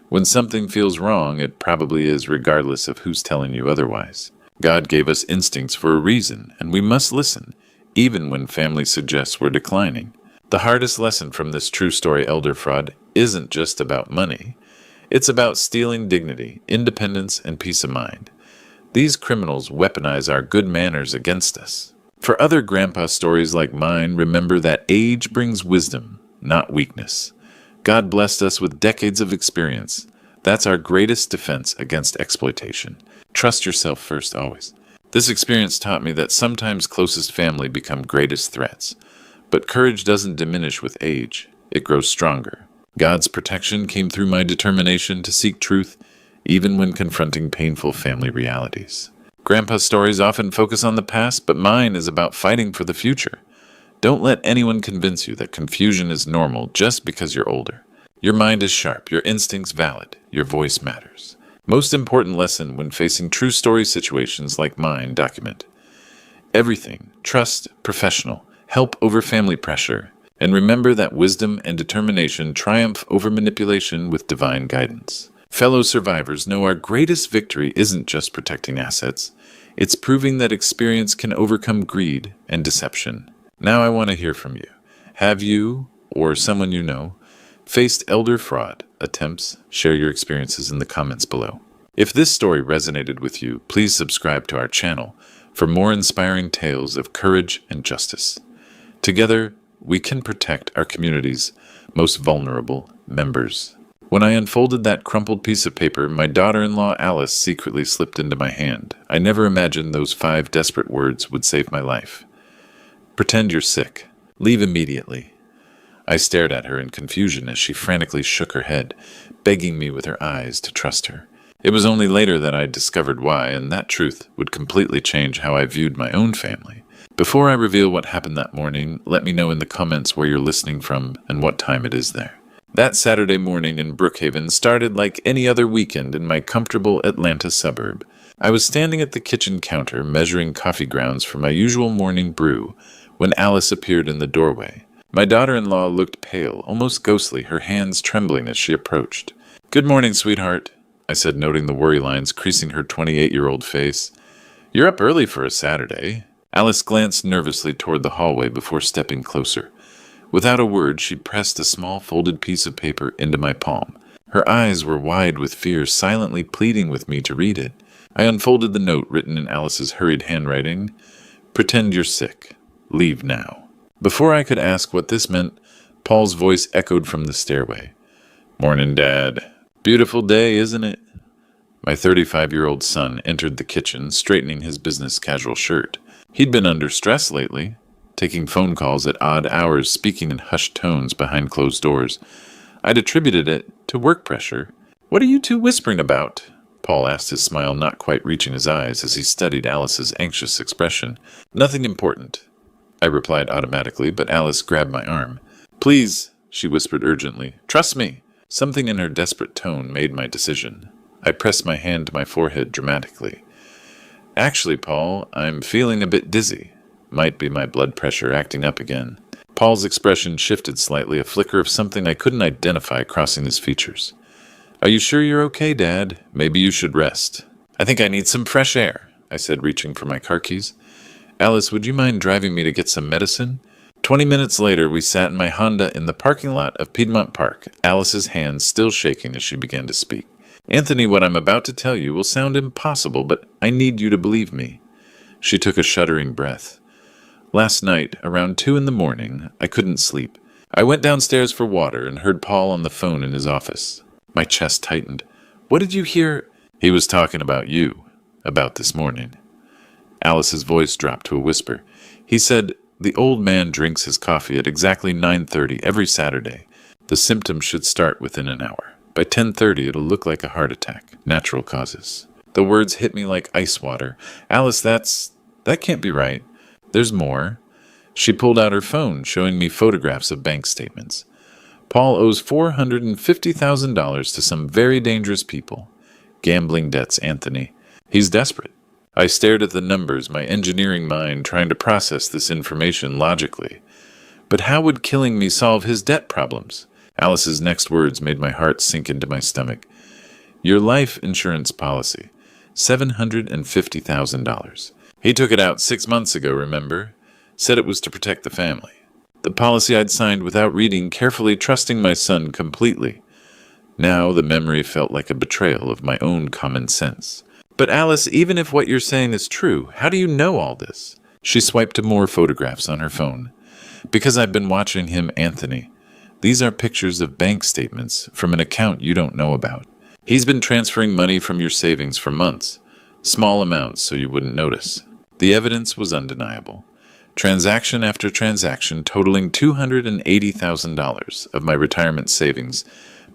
When something feels wrong, it probably is, regardless of who's telling you otherwise. God gave us instincts for a reason, and we must listen, even when family suggests we're declining. The hardest lesson from this true story elder fraud isn't just about money. It's about stealing dignity, independence, and peace of mind. These criminals weaponize our good manners against us. For other grandpa stories like mine, remember that age brings wisdom, not weakness. God blessed us with decades of experience. That's our greatest defense against exploitation. Trust yourself first, always. This experience taught me that sometimes closest family become greatest threats. But courage doesn't diminish with age. It grows stronger. God's protection came through my determination to seek truth, even when confronting painful family realities. Grandpa's stories often focus on the past, but mine is about fighting for the future. Don't let anyone convince you that confusion is normal just because you're older. Your mind is sharp, your instincts valid, your voice matters. Most important lesson when facing true story situations like mine: document everything. Trust professional. Help over family pressure. And remember that wisdom and determination triumph over manipulation with divine guidance. Fellow survivors, know our greatest victory isn't just protecting assets. It's proving that experience can overcome greed and deception. Now I want to hear from you. Have you, or someone you know, faced elder fraud attempts? Share your experiences in the comments below. If this story resonated with you, please subscribe to our channel for more inspiring tales of courage and justice. Together, we can protect our community's most vulnerable members. When I unfolded that crumpled piece of paper, my daughter-in-law Alice secretly slipped into my hand. I never imagined those 5 desperate words would save my life. Pretend you're sick. Leave immediately. I stared at her in confusion as she frantically shook her head, begging me with her eyes to trust her. It was only later that I discovered why, and that truth would completely change how I viewed my own family. Before I reveal what happened that morning, let me know in the comments where you're listening from and what time it is there. That Saturday morning in Brookhaven started like any other weekend in my comfortable Atlanta suburb. I was standing at the kitchen counter measuring coffee grounds for my usual morning brew when Alice appeared in the doorway. My daughter-in-law looked pale, almost ghostly, her hands trembling as she approached. "Good morning, sweetheart," I said, noting the worry lines creasing her 28-year-old face. "You're up early for a Saturday." Alice glanced nervously toward the hallway before stepping closer. Without a word, she pressed a small folded piece of paper into my palm. Her eyes were wide with fear, silently pleading with me to read it. I unfolded the note written in Alice's hurried handwriting. "Pretend you're sick. Leave now." Before I could ask what this meant, Paul's voice echoed from the stairway. "Morning, Dad. Beautiful day, isn't it?" My 35-year-old son entered the kitchen, straightening his business casual shirt. He'd been under stress lately, taking phone calls at odd hours, speaking in hushed tones behind closed doors. I'd attributed it to work pressure. "What are you two whispering about?" Paul asked, his smile not quite reaching his eyes as he studied Alice's anxious expression. "Nothing important," I replied automatically, but Alice grabbed my arm. "Please," she whispered urgently, "trust me." Something in her desperate tone made my decision. I pressed my hand to my forehead dramatically. "Actually, Paul, I'm feeling a bit dizzy. Might be my blood pressure acting up again." Paul's expression shifted slightly, a flicker of something I couldn't identify crossing his features. "Are you sure you're okay, Dad? Maybe you should rest." "I think I need some fresh air," I said, reaching for my car keys. "Alice, would you mind driving me to get some medicine?" 20 minutes later, we sat in my Honda in the parking lot of Piedmont Park, Alice's hands still shaking as she began to speak. "Anthony, what I'm about to tell you will sound impossible, but I need you to believe me." She took a shuddering breath. "Last night, around 2 in the morning, I couldn't sleep. I went downstairs for water and heard Paul on the phone in his office. My chest tightened. "What did you hear?" "He was talking about you. About this morning." Alice's voice dropped to a whisper. "He said, the old man drinks his coffee at exactly 9:30 every Saturday. The symptoms should start within an hour. By 10:30, it'll look like a heart attack. Natural causes." The words hit me like ice water. "Alice, that can't be right. There's more." She pulled out her phone, showing me photographs of bank statements. "Paul owes $450,000 to some very dangerous people. Gambling debts, Anthony. He's desperate." I stared at the numbers, my engineering mind trying to process this information logically. But how would killing me solve his debt problems? Alice's next words made my heart sink into my stomach. "Your life insurance policy, $750,000. He took it out 6 months ago, remember? Said it was to protect the family. The policy I'd signed without reading, carefully trusting my son completely. Now the memory felt like a betrayal of my own common sense. But Alice, even if what you're saying is true, how do you know all this?" She swiped to more photographs on her phone. "Because I've been watching him, Anthony. These are pictures of bank statements from an account you don't know about. He's been transferring money from your savings for months. Small amounts so you wouldn't notice. The evidence was undeniable. Transaction after transaction totaling $280,000 of my retirement savings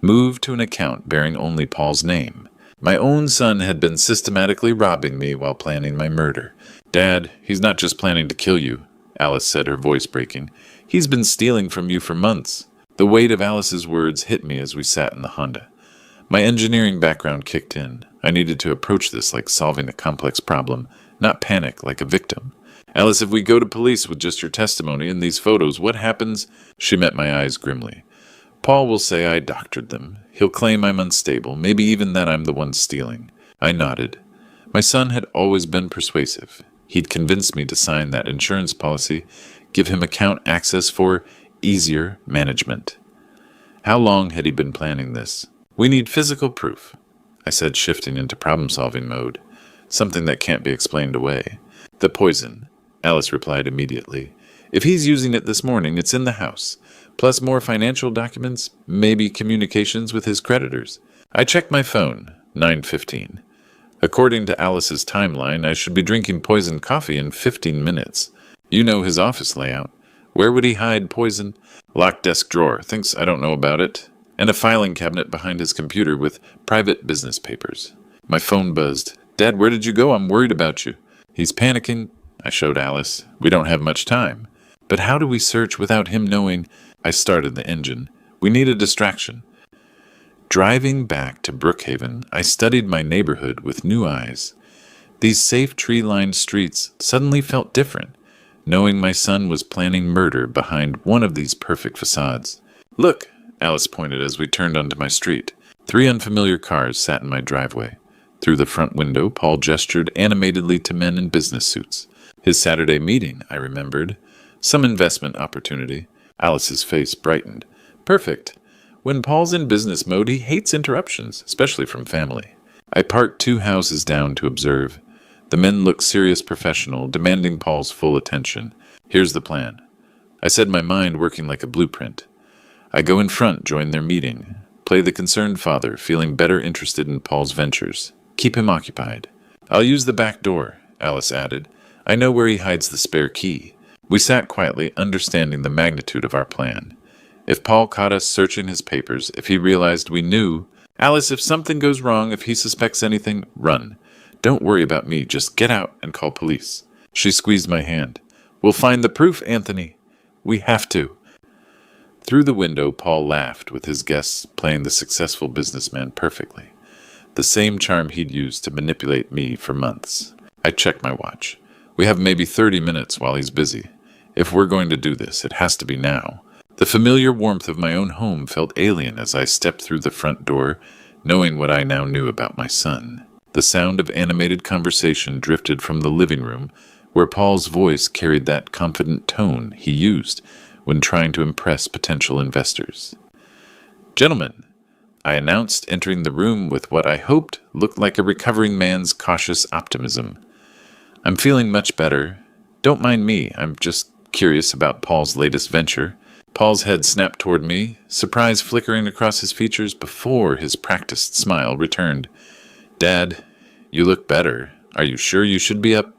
moved to an account bearing only Paul's name. My own son had been systematically robbing me while planning my murder. Dad, he's not just planning to kill you, Alice said, her voice breaking. He's been stealing from you for months. The weight of Alice's words hit me as we sat in the Honda. My engineering background kicked in. I needed to approach this like solving a complex problem, not panic like a victim. Alice, if we go to police with just your testimony and these photos, what happens? She met my eyes grimly. Paul will say I doctored them. He'll claim I'm unstable, maybe even that I'm the one stealing. I nodded. My son had always been persuasive. He'd convinced me to sign that insurance policy, give him account access for easier management. How long had he been planning this? We need physical proof, I said, shifting into problem-solving mode, something that can't be explained away. The poison, Alice replied immediately. If he's using it this morning, it's in the house. Plus more financial documents, maybe communications with his creditors. I checked my phone, 9:15. According to Alice's timeline, I should be drinking poisoned coffee in 15 minutes. You know his office layout. Where would he hide poison? Locked desk drawer. Thinks I don't know about it. And a filing cabinet behind his computer with private business papers. My phone buzzed. Dad, where did you go? I'm worried about you. He's panicking. I showed Alice. We don't have much time. But how do we search without him knowing? I started the engine. We need a distraction. Driving back to Brookhaven, I studied my neighborhood with new eyes. These safe tree-lined streets suddenly felt different, knowing my son was planning murder behind one of these perfect facades. Look, Alice pointed as we turned onto my street. 3 unfamiliar cars sat in my driveway. Through the front window, Paul gestured animatedly to men in business suits. His Saturday meeting, I remembered. Some investment opportunity. Alice's face brightened. Perfect. When Paul's in business mode, he hates interruptions, especially from family. I parked 2 houses down to observe. The men looked serious professional, demanding Paul's full attention. Here's the plan. I said my mind working like a blueprint. I go in front, join their meeting. Play the concerned father, feeling better interested in Paul's ventures. Keep him occupied. I'll use the back door, Alice added. I know where he hides the spare key. We sat quietly, understanding the magnitude of our plan. If Paul caught us searching his papers, if he realized we knew, Alice, if something goes wrong, if he suspects anything, run. Don't worry about me, just get out and call police. She squeezed my hand. We'll find the proof, Anthony. We have to. Through the window, Paul laughed, with his guests playing the successful businessman perfectly. The same charm he'd used to manipulate me for months. I checked my watch. We have maybe 30 minutes while he's busy. If we're going to do this, it has to be now. The familiar warmth of my own home felt alien as I stepped through the front door, knowing what I now knew about my son. The sound of animated conversation drifted from the living room, where Paul's voice carried that confident tone he used when trying to impress potential investors. Gentlemen, I announced, entering the room with what I hoped looked like a recovering man's cautious optimism. I'm feeling much better. Don't mind me, I'm just curious about Paul's latest venture. Paul's head snapped toward me, surprise flickering across his features before his practiced smile returned. Dad, you look better. Are you sure you should be up?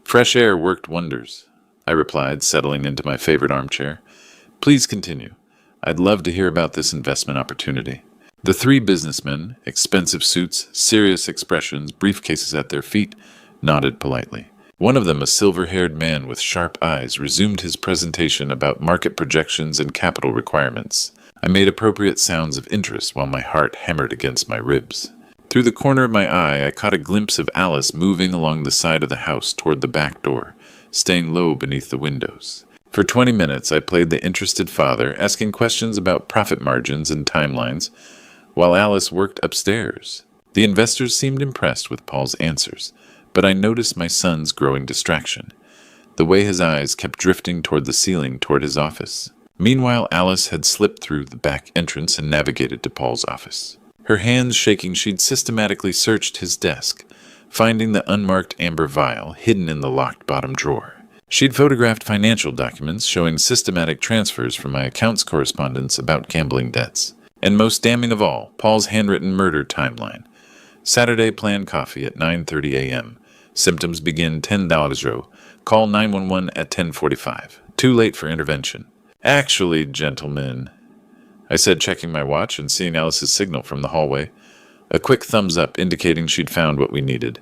Fresh air worked wonders, I replied, settling into my favorite armchair. Please continue. I'd love to hear about this investment opportunity. The 3 businessmen, expensive suits, serious expressions, briefcases at their feet, nodded politely. One of them, a silver-haired man with sharp eyes, resumed his presentation about market projections and capital requirements. I made appropriate sounds of interest while my heart hammered against my ribs. Through the corner of my eye, I caught a glimpse of Alice moving along the side of the house toward the back door, staying low beneath the windows. For 20 minutes, I played the interested father, asking questions about profit margins and timelines, while Alice worked upstairs. The investors seemed impressed with Paul's answers, but I noticed my son's growing distraction, the way his eyes kept drifting toward the ceiling toward his office. Meanwhile, Alice had slipped through the back entrance and navigated to Paul's office. Her hands shaking, she'd systematically searched his desk, finding the unmarked amber vial hidden in the locked bottom drawer. She'd photographed financial documents showing systematic transfers from my accounts correspondence about gambling debts. And most damning of all, Paul's handwritten murder timeline. Saturday planned coffee at 9:30 a.m. Symptoms begin 10 d'aljo. Call 911 at 10:45. Too late for intervention. Actually, gentlemen, I said, checking my watch and seeing Alice's signal from the hallway. A quick thumbs up indicating she'd found what we needed.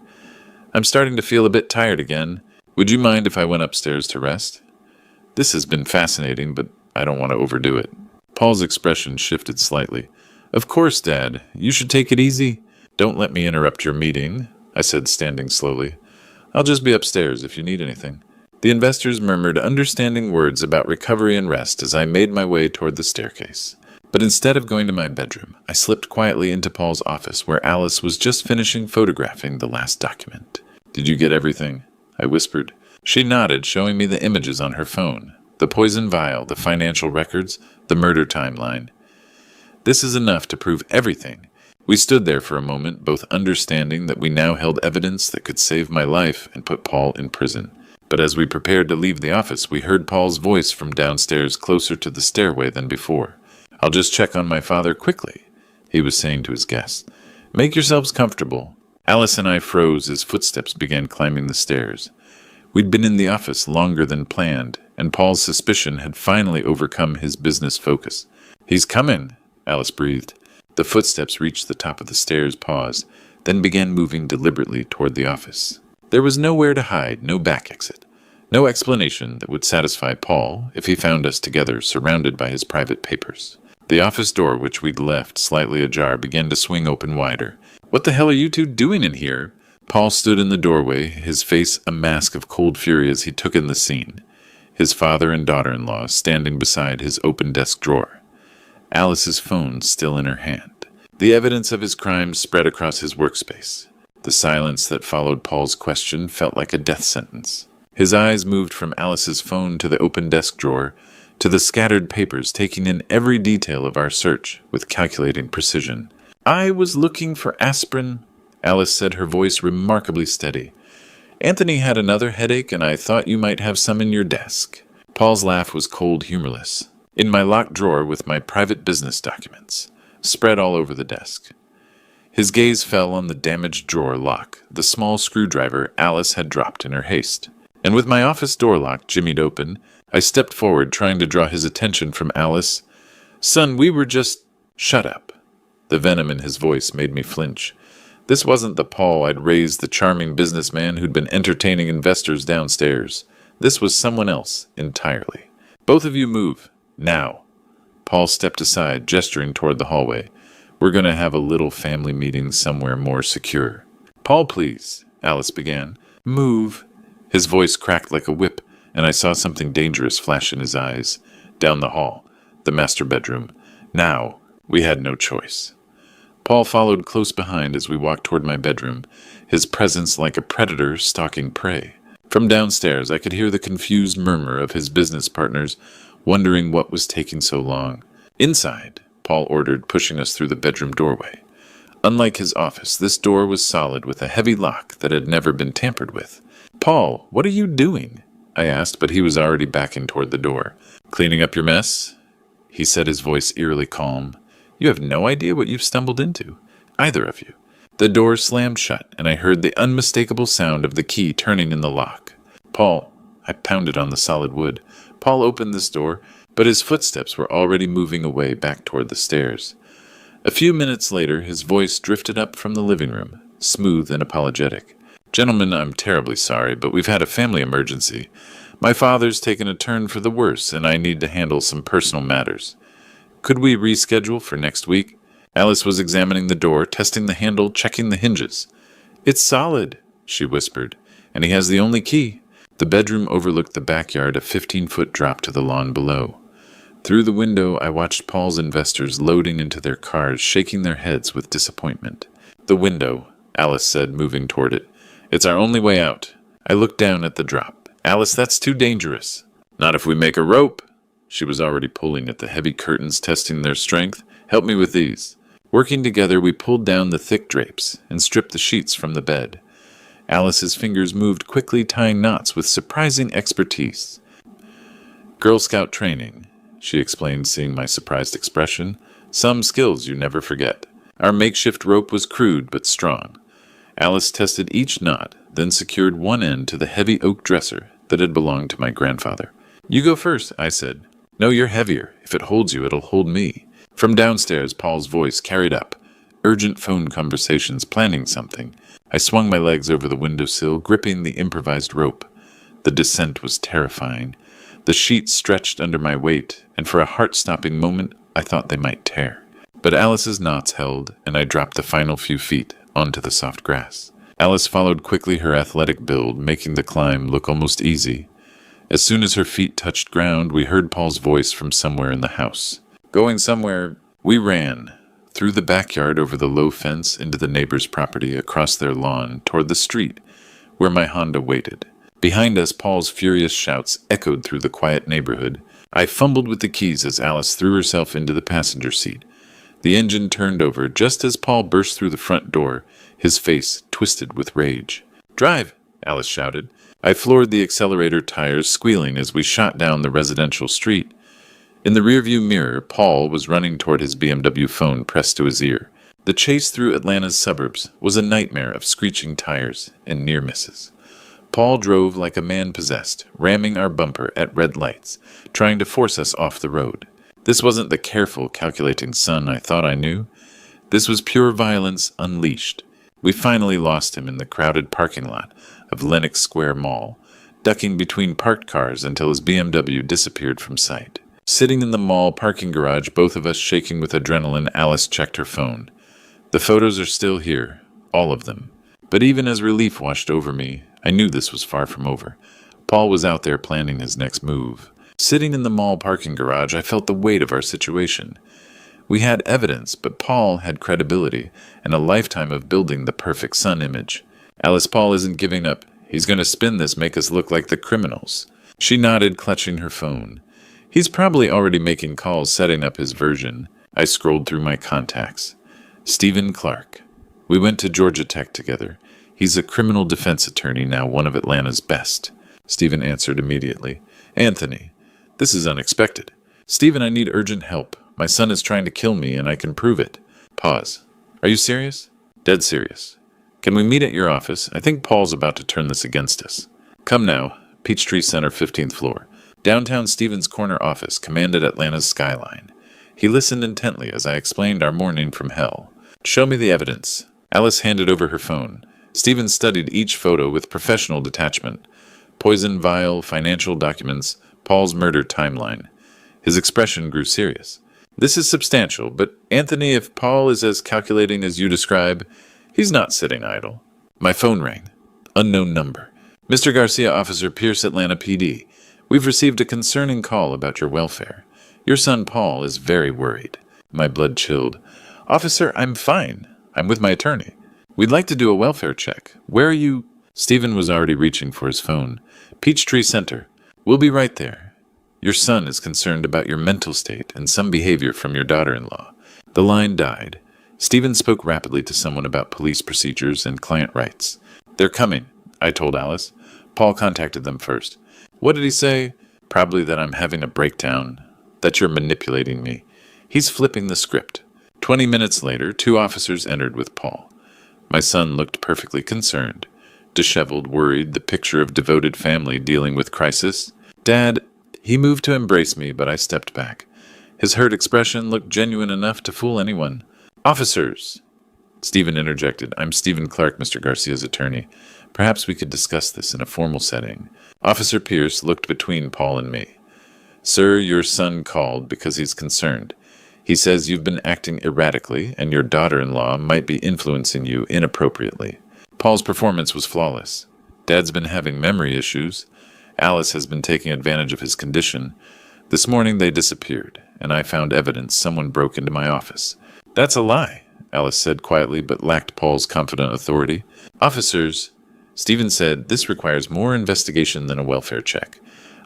I'm starting to feel a bit tired again. Would you mind if I went upstairs to rest? This has been fascinating, but I don't want to overdo it. Paul's expression shifted slightly. Of course, Dad. You should take it easy. Don't let me interrupt your meeting, I said, standing slowly. I'll just be upstairs if you need anything. The investors murmured understanding words about recovery and rest as I made my way toward the staircase. But instead of going to my bedroom, I slipped quietly into Paul's office where Alice was just finishing photographing the last document. Did you get everything? I whispered. She nodded, showing me the images on her phone. The poison vial, the financial records, the murder timeline. This is enough to prove everything. We stood there for a moment, both understanding that we now held evidence that could save my life and put Paul in prison. But as we prepared to leave the office, we heard Paul's voice from downstairs closer to the stairway than before. "I'll just check on my father quickly," he was saying to his guests. "Make yourselves comfortable." Alice and I froze as footsteps began climbing the stairs. We'd been in the office longer than planned, and Paul's suspicion had finally overcome his business focus. "He's coming," Alice breathed. The footsteps reached the top of the stairs, paused, then began moving deliberately toward the office. There was nowhere to hide, no back exit. No explanation that would satisfy Paul if he found us together surrounded by his private papers. The office door, which we'd left slightly ajar, began to swing open wider. "What the hell are you two doing in here?" Paul stood in the doorway, his face a mask of cold fury as he took in the scene. His father and daughter-in-law standing beside his open desk drawer. Alice's phone still in her hand. The evidence of his crimes spread across his workspace. The silence that followed Paul's question felt like a death sentence. His eyes moved from Alice's phone to the open desk drawer, to the scattered papers, taking in every detail of our search with calculating precision. "I was looking for aspirin," Alice said, her voice remarkably steady. "Anthony had another headache, and I thought you might have some in your desk." Paul's laugh was cold, humorless. "In my locked drawer with my private business documents, spread all over the desk." His gaze fell on the damaged drawer lock, the small screwdriver Alice had dropped in her haste. And with my office door lock jimmied open, I stepped forward, trying to draw his attention from Alice. "Son, we were just—" "Shut up." The venom in his voice made me flinch. This wasn't the Paul I'd raised, the charming businessman who'd been entertaining investors downstairs. This was someone else entirely. "Both of you move. Now." Paul stepped aside, gesturing toward the hallway. "We're going to have a little family meeting somewhere more secure." "Paul, please," Alice began. "Move." His voice cracked like a whip, and I saw something dangerous flash in his eyes. Down the hall, the master bedroom. Now, we had no choice. Paul followed close behind as we walked toward my bedroom, his presence like a predator stalking prey. From downstairs, I could hear the confused murmur of his business partners, wondering what was taking so long. "Inside," Paul ordered, pushing us through the bedroom doorway. Unlike his office, this door was solid with a heavy lock that had never been tampered with. "Paul, what are you doing?" I asked, but he was already backing toward the door. "Cleaning up your mess?" he said, his voice eerily calm. "You have no idea what you've stumbled into, either of you." The door slammed shut, and I heard the unmistakable sound of the key turning in the lock. "Paul," I pounded on the solid wood. Paul opened this door, but his footsteps were already moving away back toward the stairs. A few minutes later, his voice drifted up from the living room, smooth and apologetic. "Gentlemen, I'm terribly sorry, but we've had a family emergency. My father's taken a turn for the worse, and I need to handle some personal matters. Could we reschedule for next week?" Alice was examining the door, testing the handle, checking the hinges. "It's solid," she whispered, "and he has the only key." The bedroom overlooked the backyard, a 15-foot drop to the lawn below. Through the window, I watched Paul's investors loading into their cars, shaking their heads with disappointment. "The window," Alice said, moving toward it. "It's our only way out." I looked down at the drop. "Alice, that's too dangerous." "Not if we make a rope." She was already pulling at the heavy curtains, testing their strength. "Help me with these." Working together, we pulled down the thick drapes and stripped the sheets from the bed. Alice's fingers moved quickly, tying knots with surprising expertise. "Girl Scout training," she explained, seeing my surprised expression. "Some skills you never forget." Our makeshift rope was crude but strong. Alice tested each knot, then secured one end to the heavy oak dresser that had belonged to my grandfather. "You go first," I said. "No, you're heavier. If it holds you, it'll hold me." From downstairs, Paul's voice carried up. Urgent phone conversations, planning something. I swung my legs over the windowsill, gripping the improvised rope. The descent was terrifying. The sheets stretched under my weight, and for a heart-stopping moment, I thought they might tear. But Alice's knots held, and I dropped the final few feet onto the soft grass. Alice followed quickly, her athletic build, making the climb look almost easy. As soon as her feet touched ground, we heard Paul's voice from somewhere in the house. "Going somewhere." We ran, through the backyard, over the low fence, into the neighbor's property, across their lawn, toward the street, where my Honda waited. Behind us, Paul's furious shouts echoed through the quiet neighborhood. I fumbled with the keys as Alice threw herself into the passenger seat. The engine turned over just as Paul burst through the front door, his face twisted with rage. "Drive!" Alice shouted. I floored the accelerator tires, squealing as we shot down the residential street. In the rearview mirror, Paul was running toward his BMW phone pressed to his ear. The chase through Atlanta's suburbs was a nightmare of screeching tires and near misses. Paul drove like a man possessed, ramming our bumper at red lights, trying to force us off the road. This wasn't the careful, calculating son I thought I knew. This was pure violence unleashed. We finally lost him in the crowded parking lot of Lenox Square Mall, ducking between parked cars until his BMW disappeared from sight. Sitting in the mall parking garage, both of us shaking with adrenaline, Alice checked her phone. The photos are still here, all of them. But even as relief washed over me, I knew this was far from over. Paul was out there planning his next move. Sitting in the mall parking garage, I felt the weight of our situation. We had evidence, but Paul had credibility and a lifetime of building the perfect son image. Alice, Paul isn't giving up. He's going to spin this, make us look like the criminals. She nodded, clutching her phone. He's probably already making calls, setting up his version. I scrolled through my contacts. Stephen Clark. We went to Georgia Tech together. He's a criminal defense attorney, now one of Atlanta's best. Stephen answered immediately. Anthony. This is unexpected. Stephen, I need urgent help. My son is trying to kill me, and I can prove it. Pause. Are you serious? Dead serious. Can we meet at your office? I think Paul's about to turn this against us. Come now. Peachtree Center, 15th floor. Downtown Stephen's corner office commanded Atlanta's skyline. He listened intently as I explained our morning from hell. Show me the evidence. Alice handed over her phone. Stephen studied each photo with professional detachment. Poison vial, financial documents, Paul's murder timeline. His expression grew serious. This is substantial, but Anthony, if Paul is as calculating as you describe, he's not sitting idle. My phone rang. Unknown number. Mr. Garcia, Officer Pierce, Atlanta PD. We've received a concerning call about your welfare. Your son Paul is very worried. My blood chilled. Officer, I'm fine. I'm with my attorney. We'd like to do a welfare check. Where are you? Stephen was already reaching for his phone. Peachtree Center. We'll be right there. Your son is concerned about your mental state and some behavior from your daughter-in-law. The line died. Stephen spoke rapidly to someone about police procedures and client rights. They're coming, I told Alice. Paul contacted them first. What did he say? Probably that I'm having a breakdown, that you're manipulating me. He's flipping the script. 20 minutes later, 2 officers entered with Paul. My son looked perfectly concerned. Disheveled, worried, the picture of devoted family dealing with crisis. Dad, he moved to embrace me, but I stepped back. His hurt expression looked genuine enough to fool anyone. Officers! Stephen interjected. I'm Stephen Clark, Mr. Garcia's attorney. Perhaps we could discuss this in a formal setting. Officer Pierce looked between Paul and me. Sir, your son called because he's concerned. He says you've been acting erratically, and your daughter-in-law might be influencing you inappropriately. Paul's performance was flawless. Dad's been having memory issues. Alice has been taking advantage of his condition. This morning they disappeared, and I found evidence someone broke into my office. That's a lie, Alice said quietly, but lacked Paul's confident authority. Officers, Stephen said, this requires more investigation than a welfare check.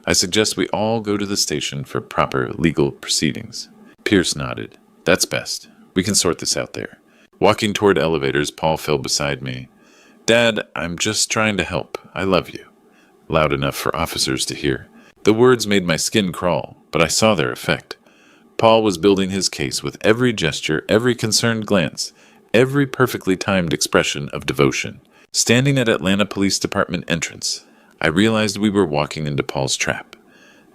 I suggest we all go to the station for proper legal proceedings. Pierce nodded. That's best. We can sort this out there. Walking toward elevators, Paul fell beside me. Dad, I'm just trying to help. I love you. Loud enough for officers to hear. The words made my skin crawl, but I saw their effect. Paul was building his case with every gesture, every concerned glance, every perfectly timed expression of devotion. Standing at Atlanta Police Department entrance, I realized we were walking into Paul's trap.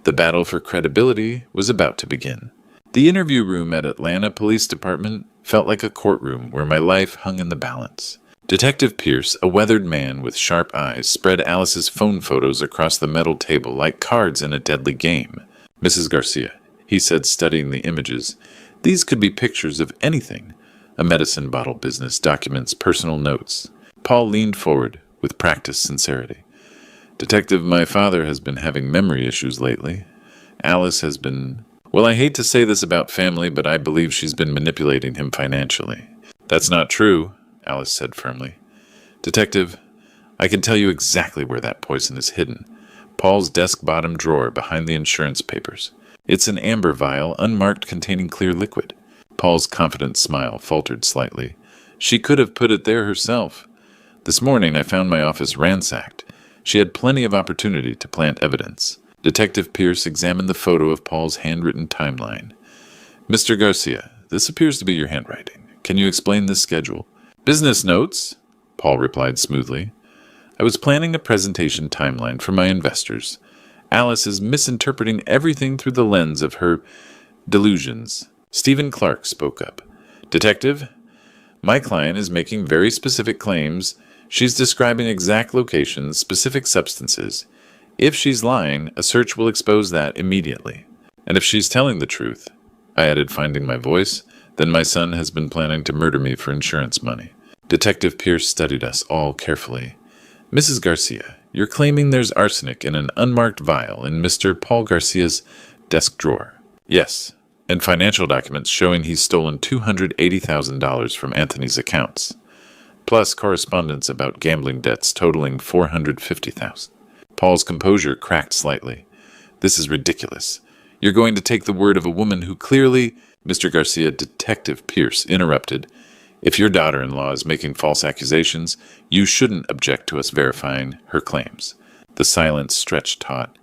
The battle for credibility was about to begin. The interview room at Atlanta Police Department felt like a courtroom where my life hung in the balance. Detective Pierce, a weathered man with sharp eyes, spread Alice's phone photos across the metal table like cards in a deadly game. Mrs. Garcia, he said, studying the images, these could be pictures of anything. A medicine bottle business, documents, personal notes. Paul leaned forward with practiced sincerity. Detective, my father has been having memory issues lately. Alice has been... Well, I hate to say this about family, but I believe she's been manipulating him financially. That's not true, Alice said firmly. Detective, I can tell you exactly where that poison is hidden. Paul's desk bottom drawer behind the insurance papers. It's an amber vial, unmarked, containing clear liquid. Paul's confident smile faltered slightly. She could have put it there herself. This morning I found my office ransacked. She had plenty of opportunity to plant evidence. Detective Pierce examined the photo of Paul's handwritten timeline. Mr. Garcia, this appears to be your handwriting. Can you explain this schedule? Business notes, Paul replied smoothly. I was planning a presentation timeline for my investors. Alice is misinterpreting everything through the lens of her delusions. Stephen Clark spoke up. Detective, my client is making very specific claims. She's describing exact locations, specific substances. If she's lying, a search will expose that immediately. And if she's telling the truth, I added, finding my voice, then my son has been planning to murder me for insurance money. Detective Pierce studied us all carefully. Mrs. Garcia, you're claiming there's arsenic in an unmarked vial in Mr. Paul Garcia's desk drawer. Yes, and financial documents showing he's stolen $280,000 from Anthony's accounts, plus correspondence about gambling debts totaling $450,000. Paul's composure cracked slightly. This is ridiculous. You're going to take the word of a woman who clearly... Mr. Garcia, Detective Pierce interrupted. If your daughter-in-law is making false accusations, you shouldn't object to us verifying her claims. The silence stretched taut.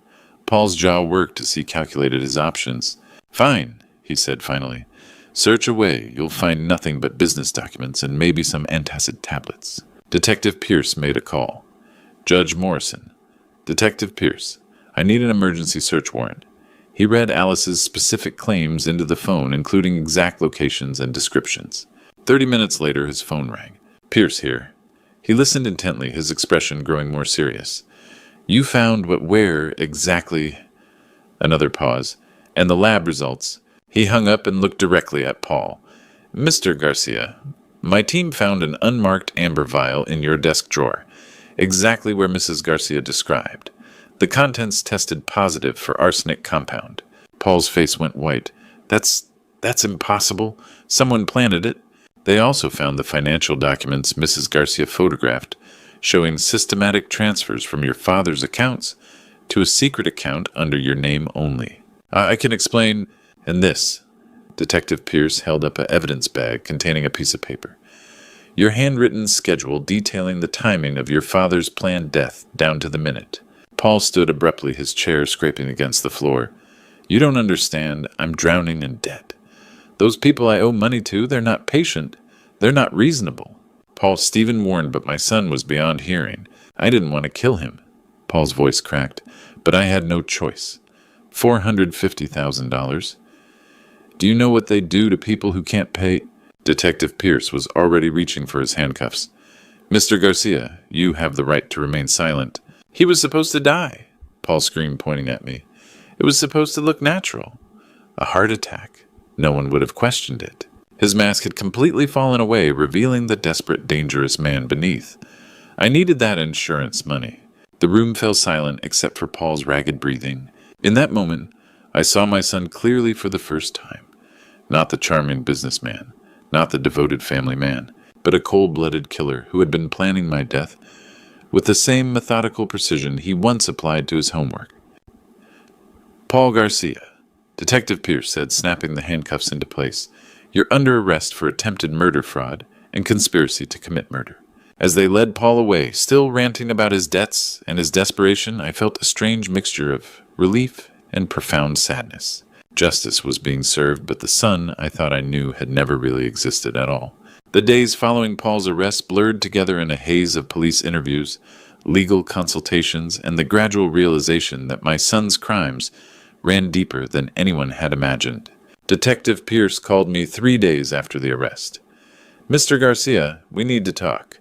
Paul's jaw worked as he calculated his options. Fine, he said finally. Search away. You'll find nothing but business documents and maybe some antacid tablets. Detective Pierce made a call. Judge Morrison. Detective Pierce, I need an emergency search warrant. He read Alice's specific claims into the phone, including exact locations and descriptions. 30 minutes later, his phone rang. Pierce here. He listened intently, his expression growing more serious. You found what, where, exactly... Another pause. And the lab results. He hung up and looked directly at Paul. Mr. Garcia, my team found an unmarked amber vial in your desk drawer, exactly where Mrs. Garcia described. The contents tested positive for arsenic compound. Paul's face went white. That's impossible. Someone planted it. They also found the financial documents Mrs. Garcia photographed, showing systematic transfers from your father's accounts to a secret account under your name only. I can explain. And this. Detective Pierce held up an evidence bag containing a piece of paper. Your handwritten schedule detailing the timing of your father's planned death down to the minute. Paul stood abruptly, his chair scraping against the floor. You don't understand. I'm drowning in debt. Those people I owe money to, they're not patient. They're not reasonable. Paul, Stephen warned, but my son was beyond hearing. I didn't want to kill him. Paul's voice cracked. But I had no choice. $450,000. Do you know what they do to people who can't pay? Detective Pierce was already reaching for his handcuffs. Mr. Garcia, you have the right to remain silent. He was supposed to die, Paul screamed, pointing at me. It was supposed to look natural. A heart attack. No one would have questioned it. His mask had completely fallen away, revealing the desperate, dangerous man beneath. I needed that insurance money. The room fell silent except for Paul's ragged breathing. In that moment, I saw my son clearly for the first time. Not the charming businessman, not the devoted family man, but a cold-blooded killer who had been planning my death with the same methodical precision he once applied to his homework. Paul Garcia, Detective Pierce said, snapping the handcuffs into place. You're under arrest for attempted murder fraud and conspiracy to commit murder. As they led Paul away, still ranting about his debts and his desperation, I felt a strange mixture of relief and profound sadness. Justice was being served, but the son I thought I knew had never really existed at all. The days following Paul's arrest blurred together in a haze of police interviews, legal consultations, and the gradual realization that my son's crimes ran deeper than anyone had imagined. Detective Pierce called me 3 days after the arrest. Mr. Garcia, we need to talk.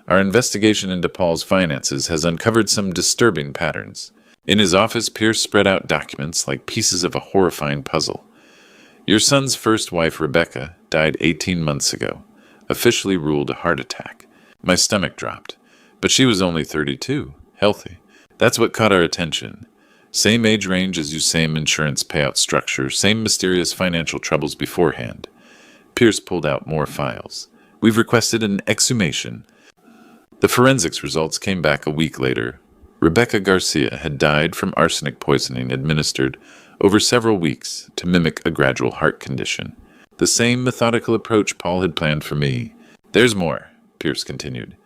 Our investigation into Paul's finances has uncovered some disturbing patterns. In his office, Pierce spread out documents like pieces of a horrifying puzzle. Your son's first wife, Rebecca, died 18 months ago, officially ruled a heart attack. My stomach dropped. But she was only 32, healthy. That's what caught our attention. Same age range as you, same insurance payout structure, same mysterious financial troubles beforehand. Pierce pulled out more files. We've requested an exhumation. The forensics results came back a week later. Rebecca Garcia had died from arsenic poisoning administered over several weeks to mimic a gradual heart condition. The same methodical approach Paul had planned for me. There's more, Pierce continued.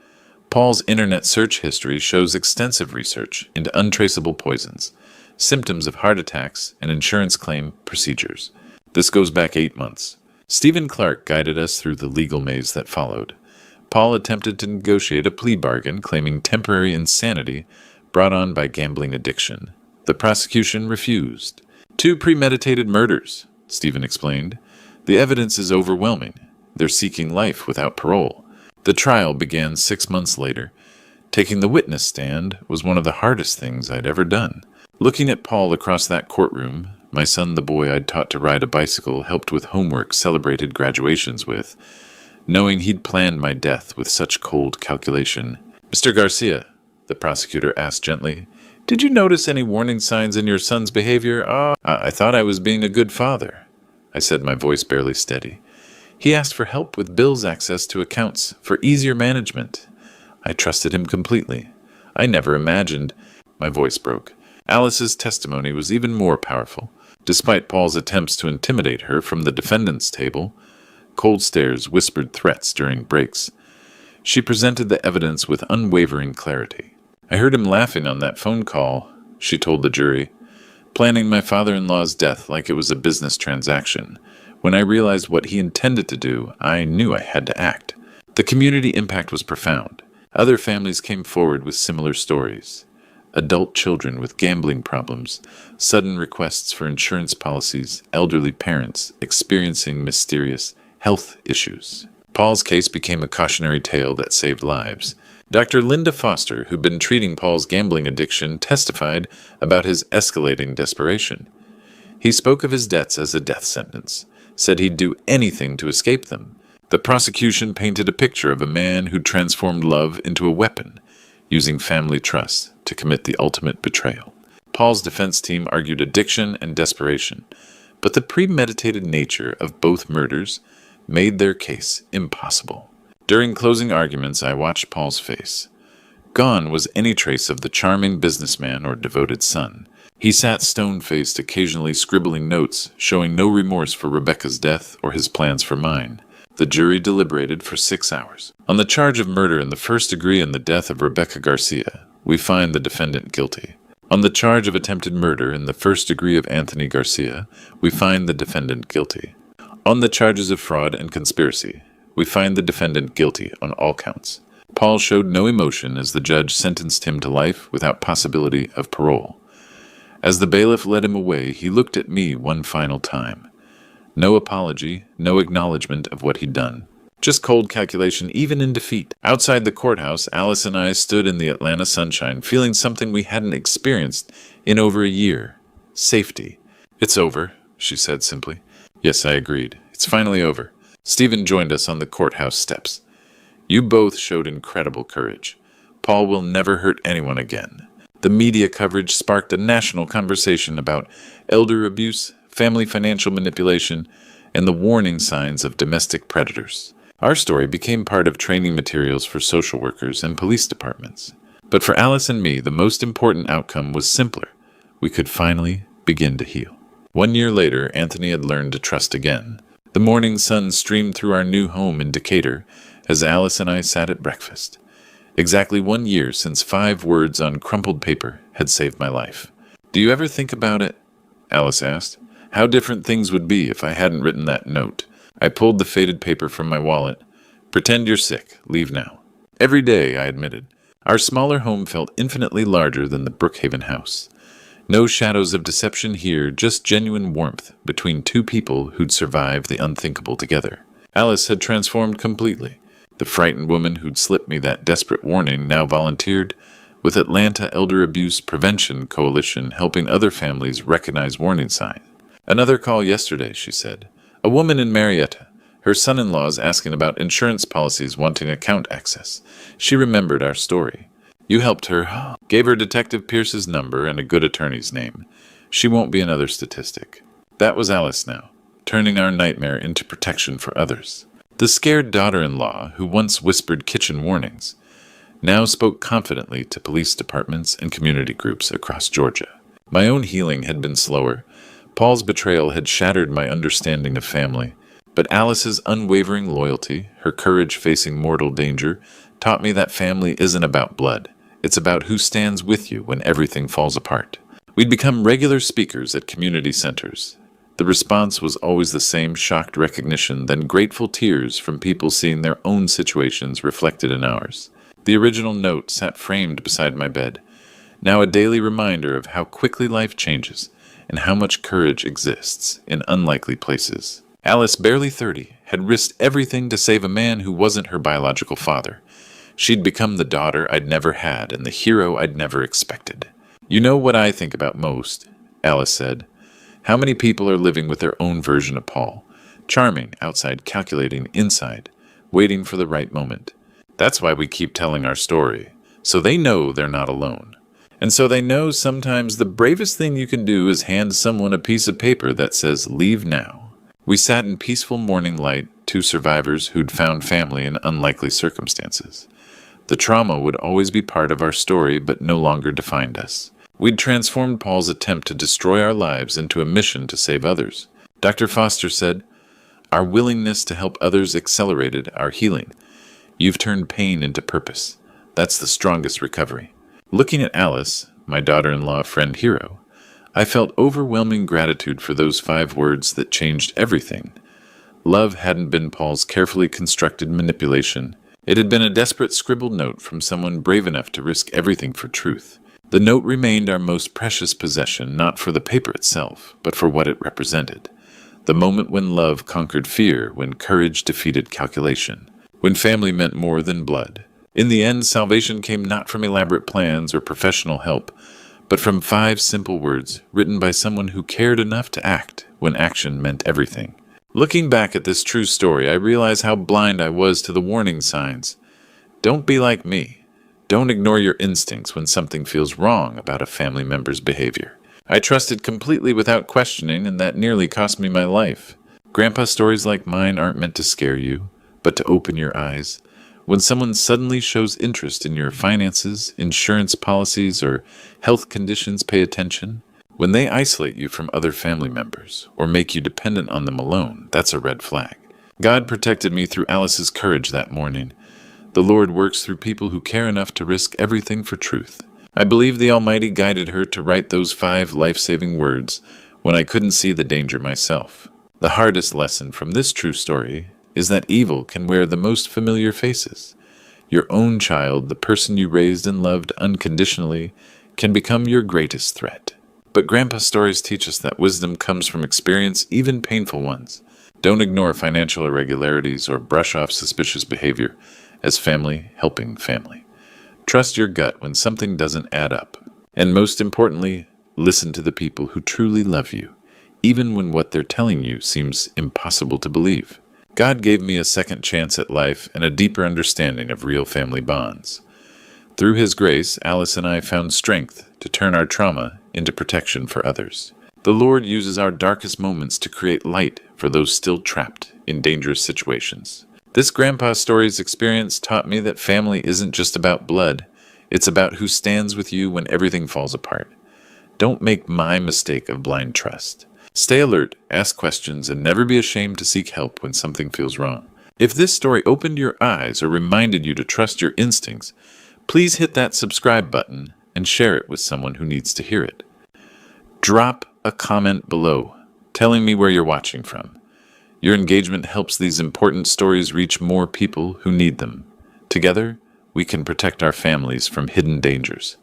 Paul's internet search history shows extensive research into untraceable poisons, symptoms of heart attacks, and insurance claim procedures. This goes back 8 months. Stephen Clark guided us through the legal maze that followed. Paul attempted to negotiate a plea bargain claiming temporary insanity brought on by gambling addiction. The prosecution refused. 2 premeditated murders, Stephen explained. The evidence is overwhelming. They're seeking life without parole. The trial began 6 months later. Taking the witness stand was one of the hardest things I'd ever done. Looking at Paul across that courtroom, my son, the boy I'd taught to ride a bicycle, helped with homework, celebrated graduations with, knowing he'd planned my death with such cold calculation. "Mr. Garcia," the prosecutor asked gently, "did you notice any warning signs in your son's behavior?" I thought I was being a good father," I said, my voice barely steady. "He asked for help with Bill's access to accounts, for easier management. I trusted him completely. I never imagined—" My voice broke. Alice's testimony was even more powerful. Despite Paul's attempts to intimidate her from the defendant's table, cold stares, whispered threats during breaks, she presented the evidence with unwavering clarity. "I heard him laughing on that phone call," she told the jury, "planning my father-in-law's death like it was a business transaction. When I realized what he intended to do, I knew I had to act." The community impact was profound. Other families came forward with similar stories. Adult children with gambling problems, sudden requests for insurance policies, elderly parents experiencing mysterious health issues. Paul's case became a cautionary tale that saved lives. Dr. Linda Foster, who'd been treating Paul's gambling addiction, testified about his escalating desperation. He spoke of his debts as a death sentence, said he'd do anything to escape them. The prosecution painted a picture of a man who transformed love into a weapon, using family trust to commit the ultimate betrayal. Paul's defense team argued addiction and desperation, but the premeditated nature of both murders made their case impossible. During closing arguments, I watched Paul's face. Gone was any trace of the charming businessman or devoted son. He sat stone-faced, occasionally scribbling notes, showing no remorse for Rebecca's death or his plans for mine. The jury deliberated for 6 hours. On the charge of murder in the first degree in the death of Rebecca Garcia, we find the defendant guilty. On the charge of attempted murder in the first degree of Anthony Garcia, we find the defendant guilty. On the charges of fraud and conspiracy, we find the defendant guilty on all counts. Paul showed no emotion as the judge sentenced him to life without possibility of parole. As the bailiff led him away, he looked at me one final time. No apology, no acknowledgement of what he'd done. Just cold calculation, even in defeat. Outside the courthouse, Alice and I stood in the Atlanta sunshine, feeling something we hadn't experienced in over a year. Safety. "It's over," she said simply. Yes, I agreed. "It's finally over." Stephen joined us on the courthouse steps. "You both showed incredible courage. Paul will never hurt anyone again." The media coverage sparked a national conversation about elder abuse, family financial manipulation, and the warning signs of domestic predators. Our story became part of training materials for social workers and police departments. But for Alice and me, the most important outcome was simpler. We could finally begin to heal. 1 year later, Anthony had learned to trust again. The morning sun streamed through our new home in Decatur as Alice and I sat at breakfast. Exactly 1 year since 5 words on crumpled paper had saved my life. "Do you ever think about it?" Alice asked. "How different things would be if I hadn't written that note." I pulled the faded paper from my wallet. "Pretend you're sick. Leave now." "Every day," I admitted. Our smaller home felt infinitely larger than the Brookhaven house. No shadows of deception here, just genuine warmth between 2 people who'd survived the unthinkable together. Alice had transformed completely. The frightened woman who'd slipped me that desperate warning now volunteered with Atlanta Elder Abuse Prevention Coalition, helping other families recognize warning signs. "Another call yesterday," she said. "A woman in Marietta. Her son-in-law's asking about insurance policies, wanting account access. She remembered our story. You helped her, gave her Detective Pierce's number and a good attorney's name. She won't be another statistic." That was Alice now, turning our nightmare into protection for others. The scared daughter-in-law, who once whispered kitchen warnings, now spoke confidently to police departments and community groups across Georgia. My own healing had been slower. Paul's betrayal had shattered my understanding of family, But Alice's unwavering loyalty, her courage facing mortal danger, taught me that family isn't about blood. It's about who stands with you when everything falls apart. We'd become regular speakers at community centers. The response was always the same: shocked recognition, then grateful tears from people seeing their own situations reflected in ours. The original note sat framed beside my bed, now a daily reminder of how quickly life changes and how much courage exists in unlikely places. Alice, barely 30, had risked everything to save a man who wasn't her biological father. She'd become the daughter I'd never had and the hero I'd never expected. "You know what I think about most," Alice said. "How many people are living with their own version of Paul? Charming outside, calculating inside, waiting for the right moment. That's why we keep telling our story, so they know they're not alone. And so they know sometimes the bravest thing you can do is hand someone a piece of paper that says, 'Leave now.'" We sat in peaceful morning light, two survivors who'd found family in unlikely circumstances. The trauma would always be part of our story, but no longer defined us. We'd transformed Paul's attempt to destroy our lives into a mission to save others. Dr. Foster said, "Our willingness to help others accelerated our healing. You've turned pain into purpose. That's the strongest recovery." Looking at Alice, my daughter-in-law, friend, hero, I felt overwhelming gratitude for those 5 words that changed everything. Love hadn't been Paul's carefully constructed manipulation. It had been a desperate scribbled note from someone brave enough to risk everything for truth. The note remained our most precious possession, not for the paper itself, but for what it represented. The moment when love conquered fear, when courage defeated calculation, when family meant more than blood. In the end, salvation came not from elaborate plans or professional help, but from 5 simple words written by someone who cared enough to act when action meant everything. Looking back at this true story, I realize how blind I was to the warning signs. Don't be like me. Don't ignore your instincts when something feels wrong about a family member's behavior. I trusted completely without questioning, and that nearly cost me my life. Grandpa, stories like mine aren't meant to scare you, but to open your eyes. When someone suddenly shows interest in your finances, insurance policies, or health conditions, pay attention. When they isolate you from other family members, or make you dependent on them alone, that's a red flag. God protected me through Alice's courage that morning. The Lord works through people who care enough to risk everything for truth. I believe the Almighty guided her to write those 5 life-saving words when I couldn't see the danger myself. The hardest lesson from this true story is that evil can wear the most familiar faces. Your own child, the person you raised and loved unconditionally, can become your greatest threat. But Grandpa's stories teach us that wisdom comes from experience, even painful ones. Don't ignore financial irregularities or brush off suspicious behavior as family helping family. Trust your gut when something doesn't add up. And most importantly, listen to the people who truly love you, even when what they're telling you seems impossible to believe. God gave me a second chance at life and a deeper understanding of real family bonds. Through His grace, Alice and I found strength to turn our trauma into protection for others. The Lord uses our darkest moments to create light for those still trapped in dangerous situations. This Grandpa Stories experience taught me that family isn't just about blood. It's about who stands with you when everything falls apart. Don't make my mistake of blind trust. Stay alert, ask questions, and never be ashamed to seek help when something feels wrong. If this story opened your eyes or reminded you to trust your instincts, please hit that subscribe button and share it with someone who needs to hear it. Drop a comment below telling me where you're watching from. Your engagement helps these important stories reach more people who need them. Together, we can protect our families from hidden dangers.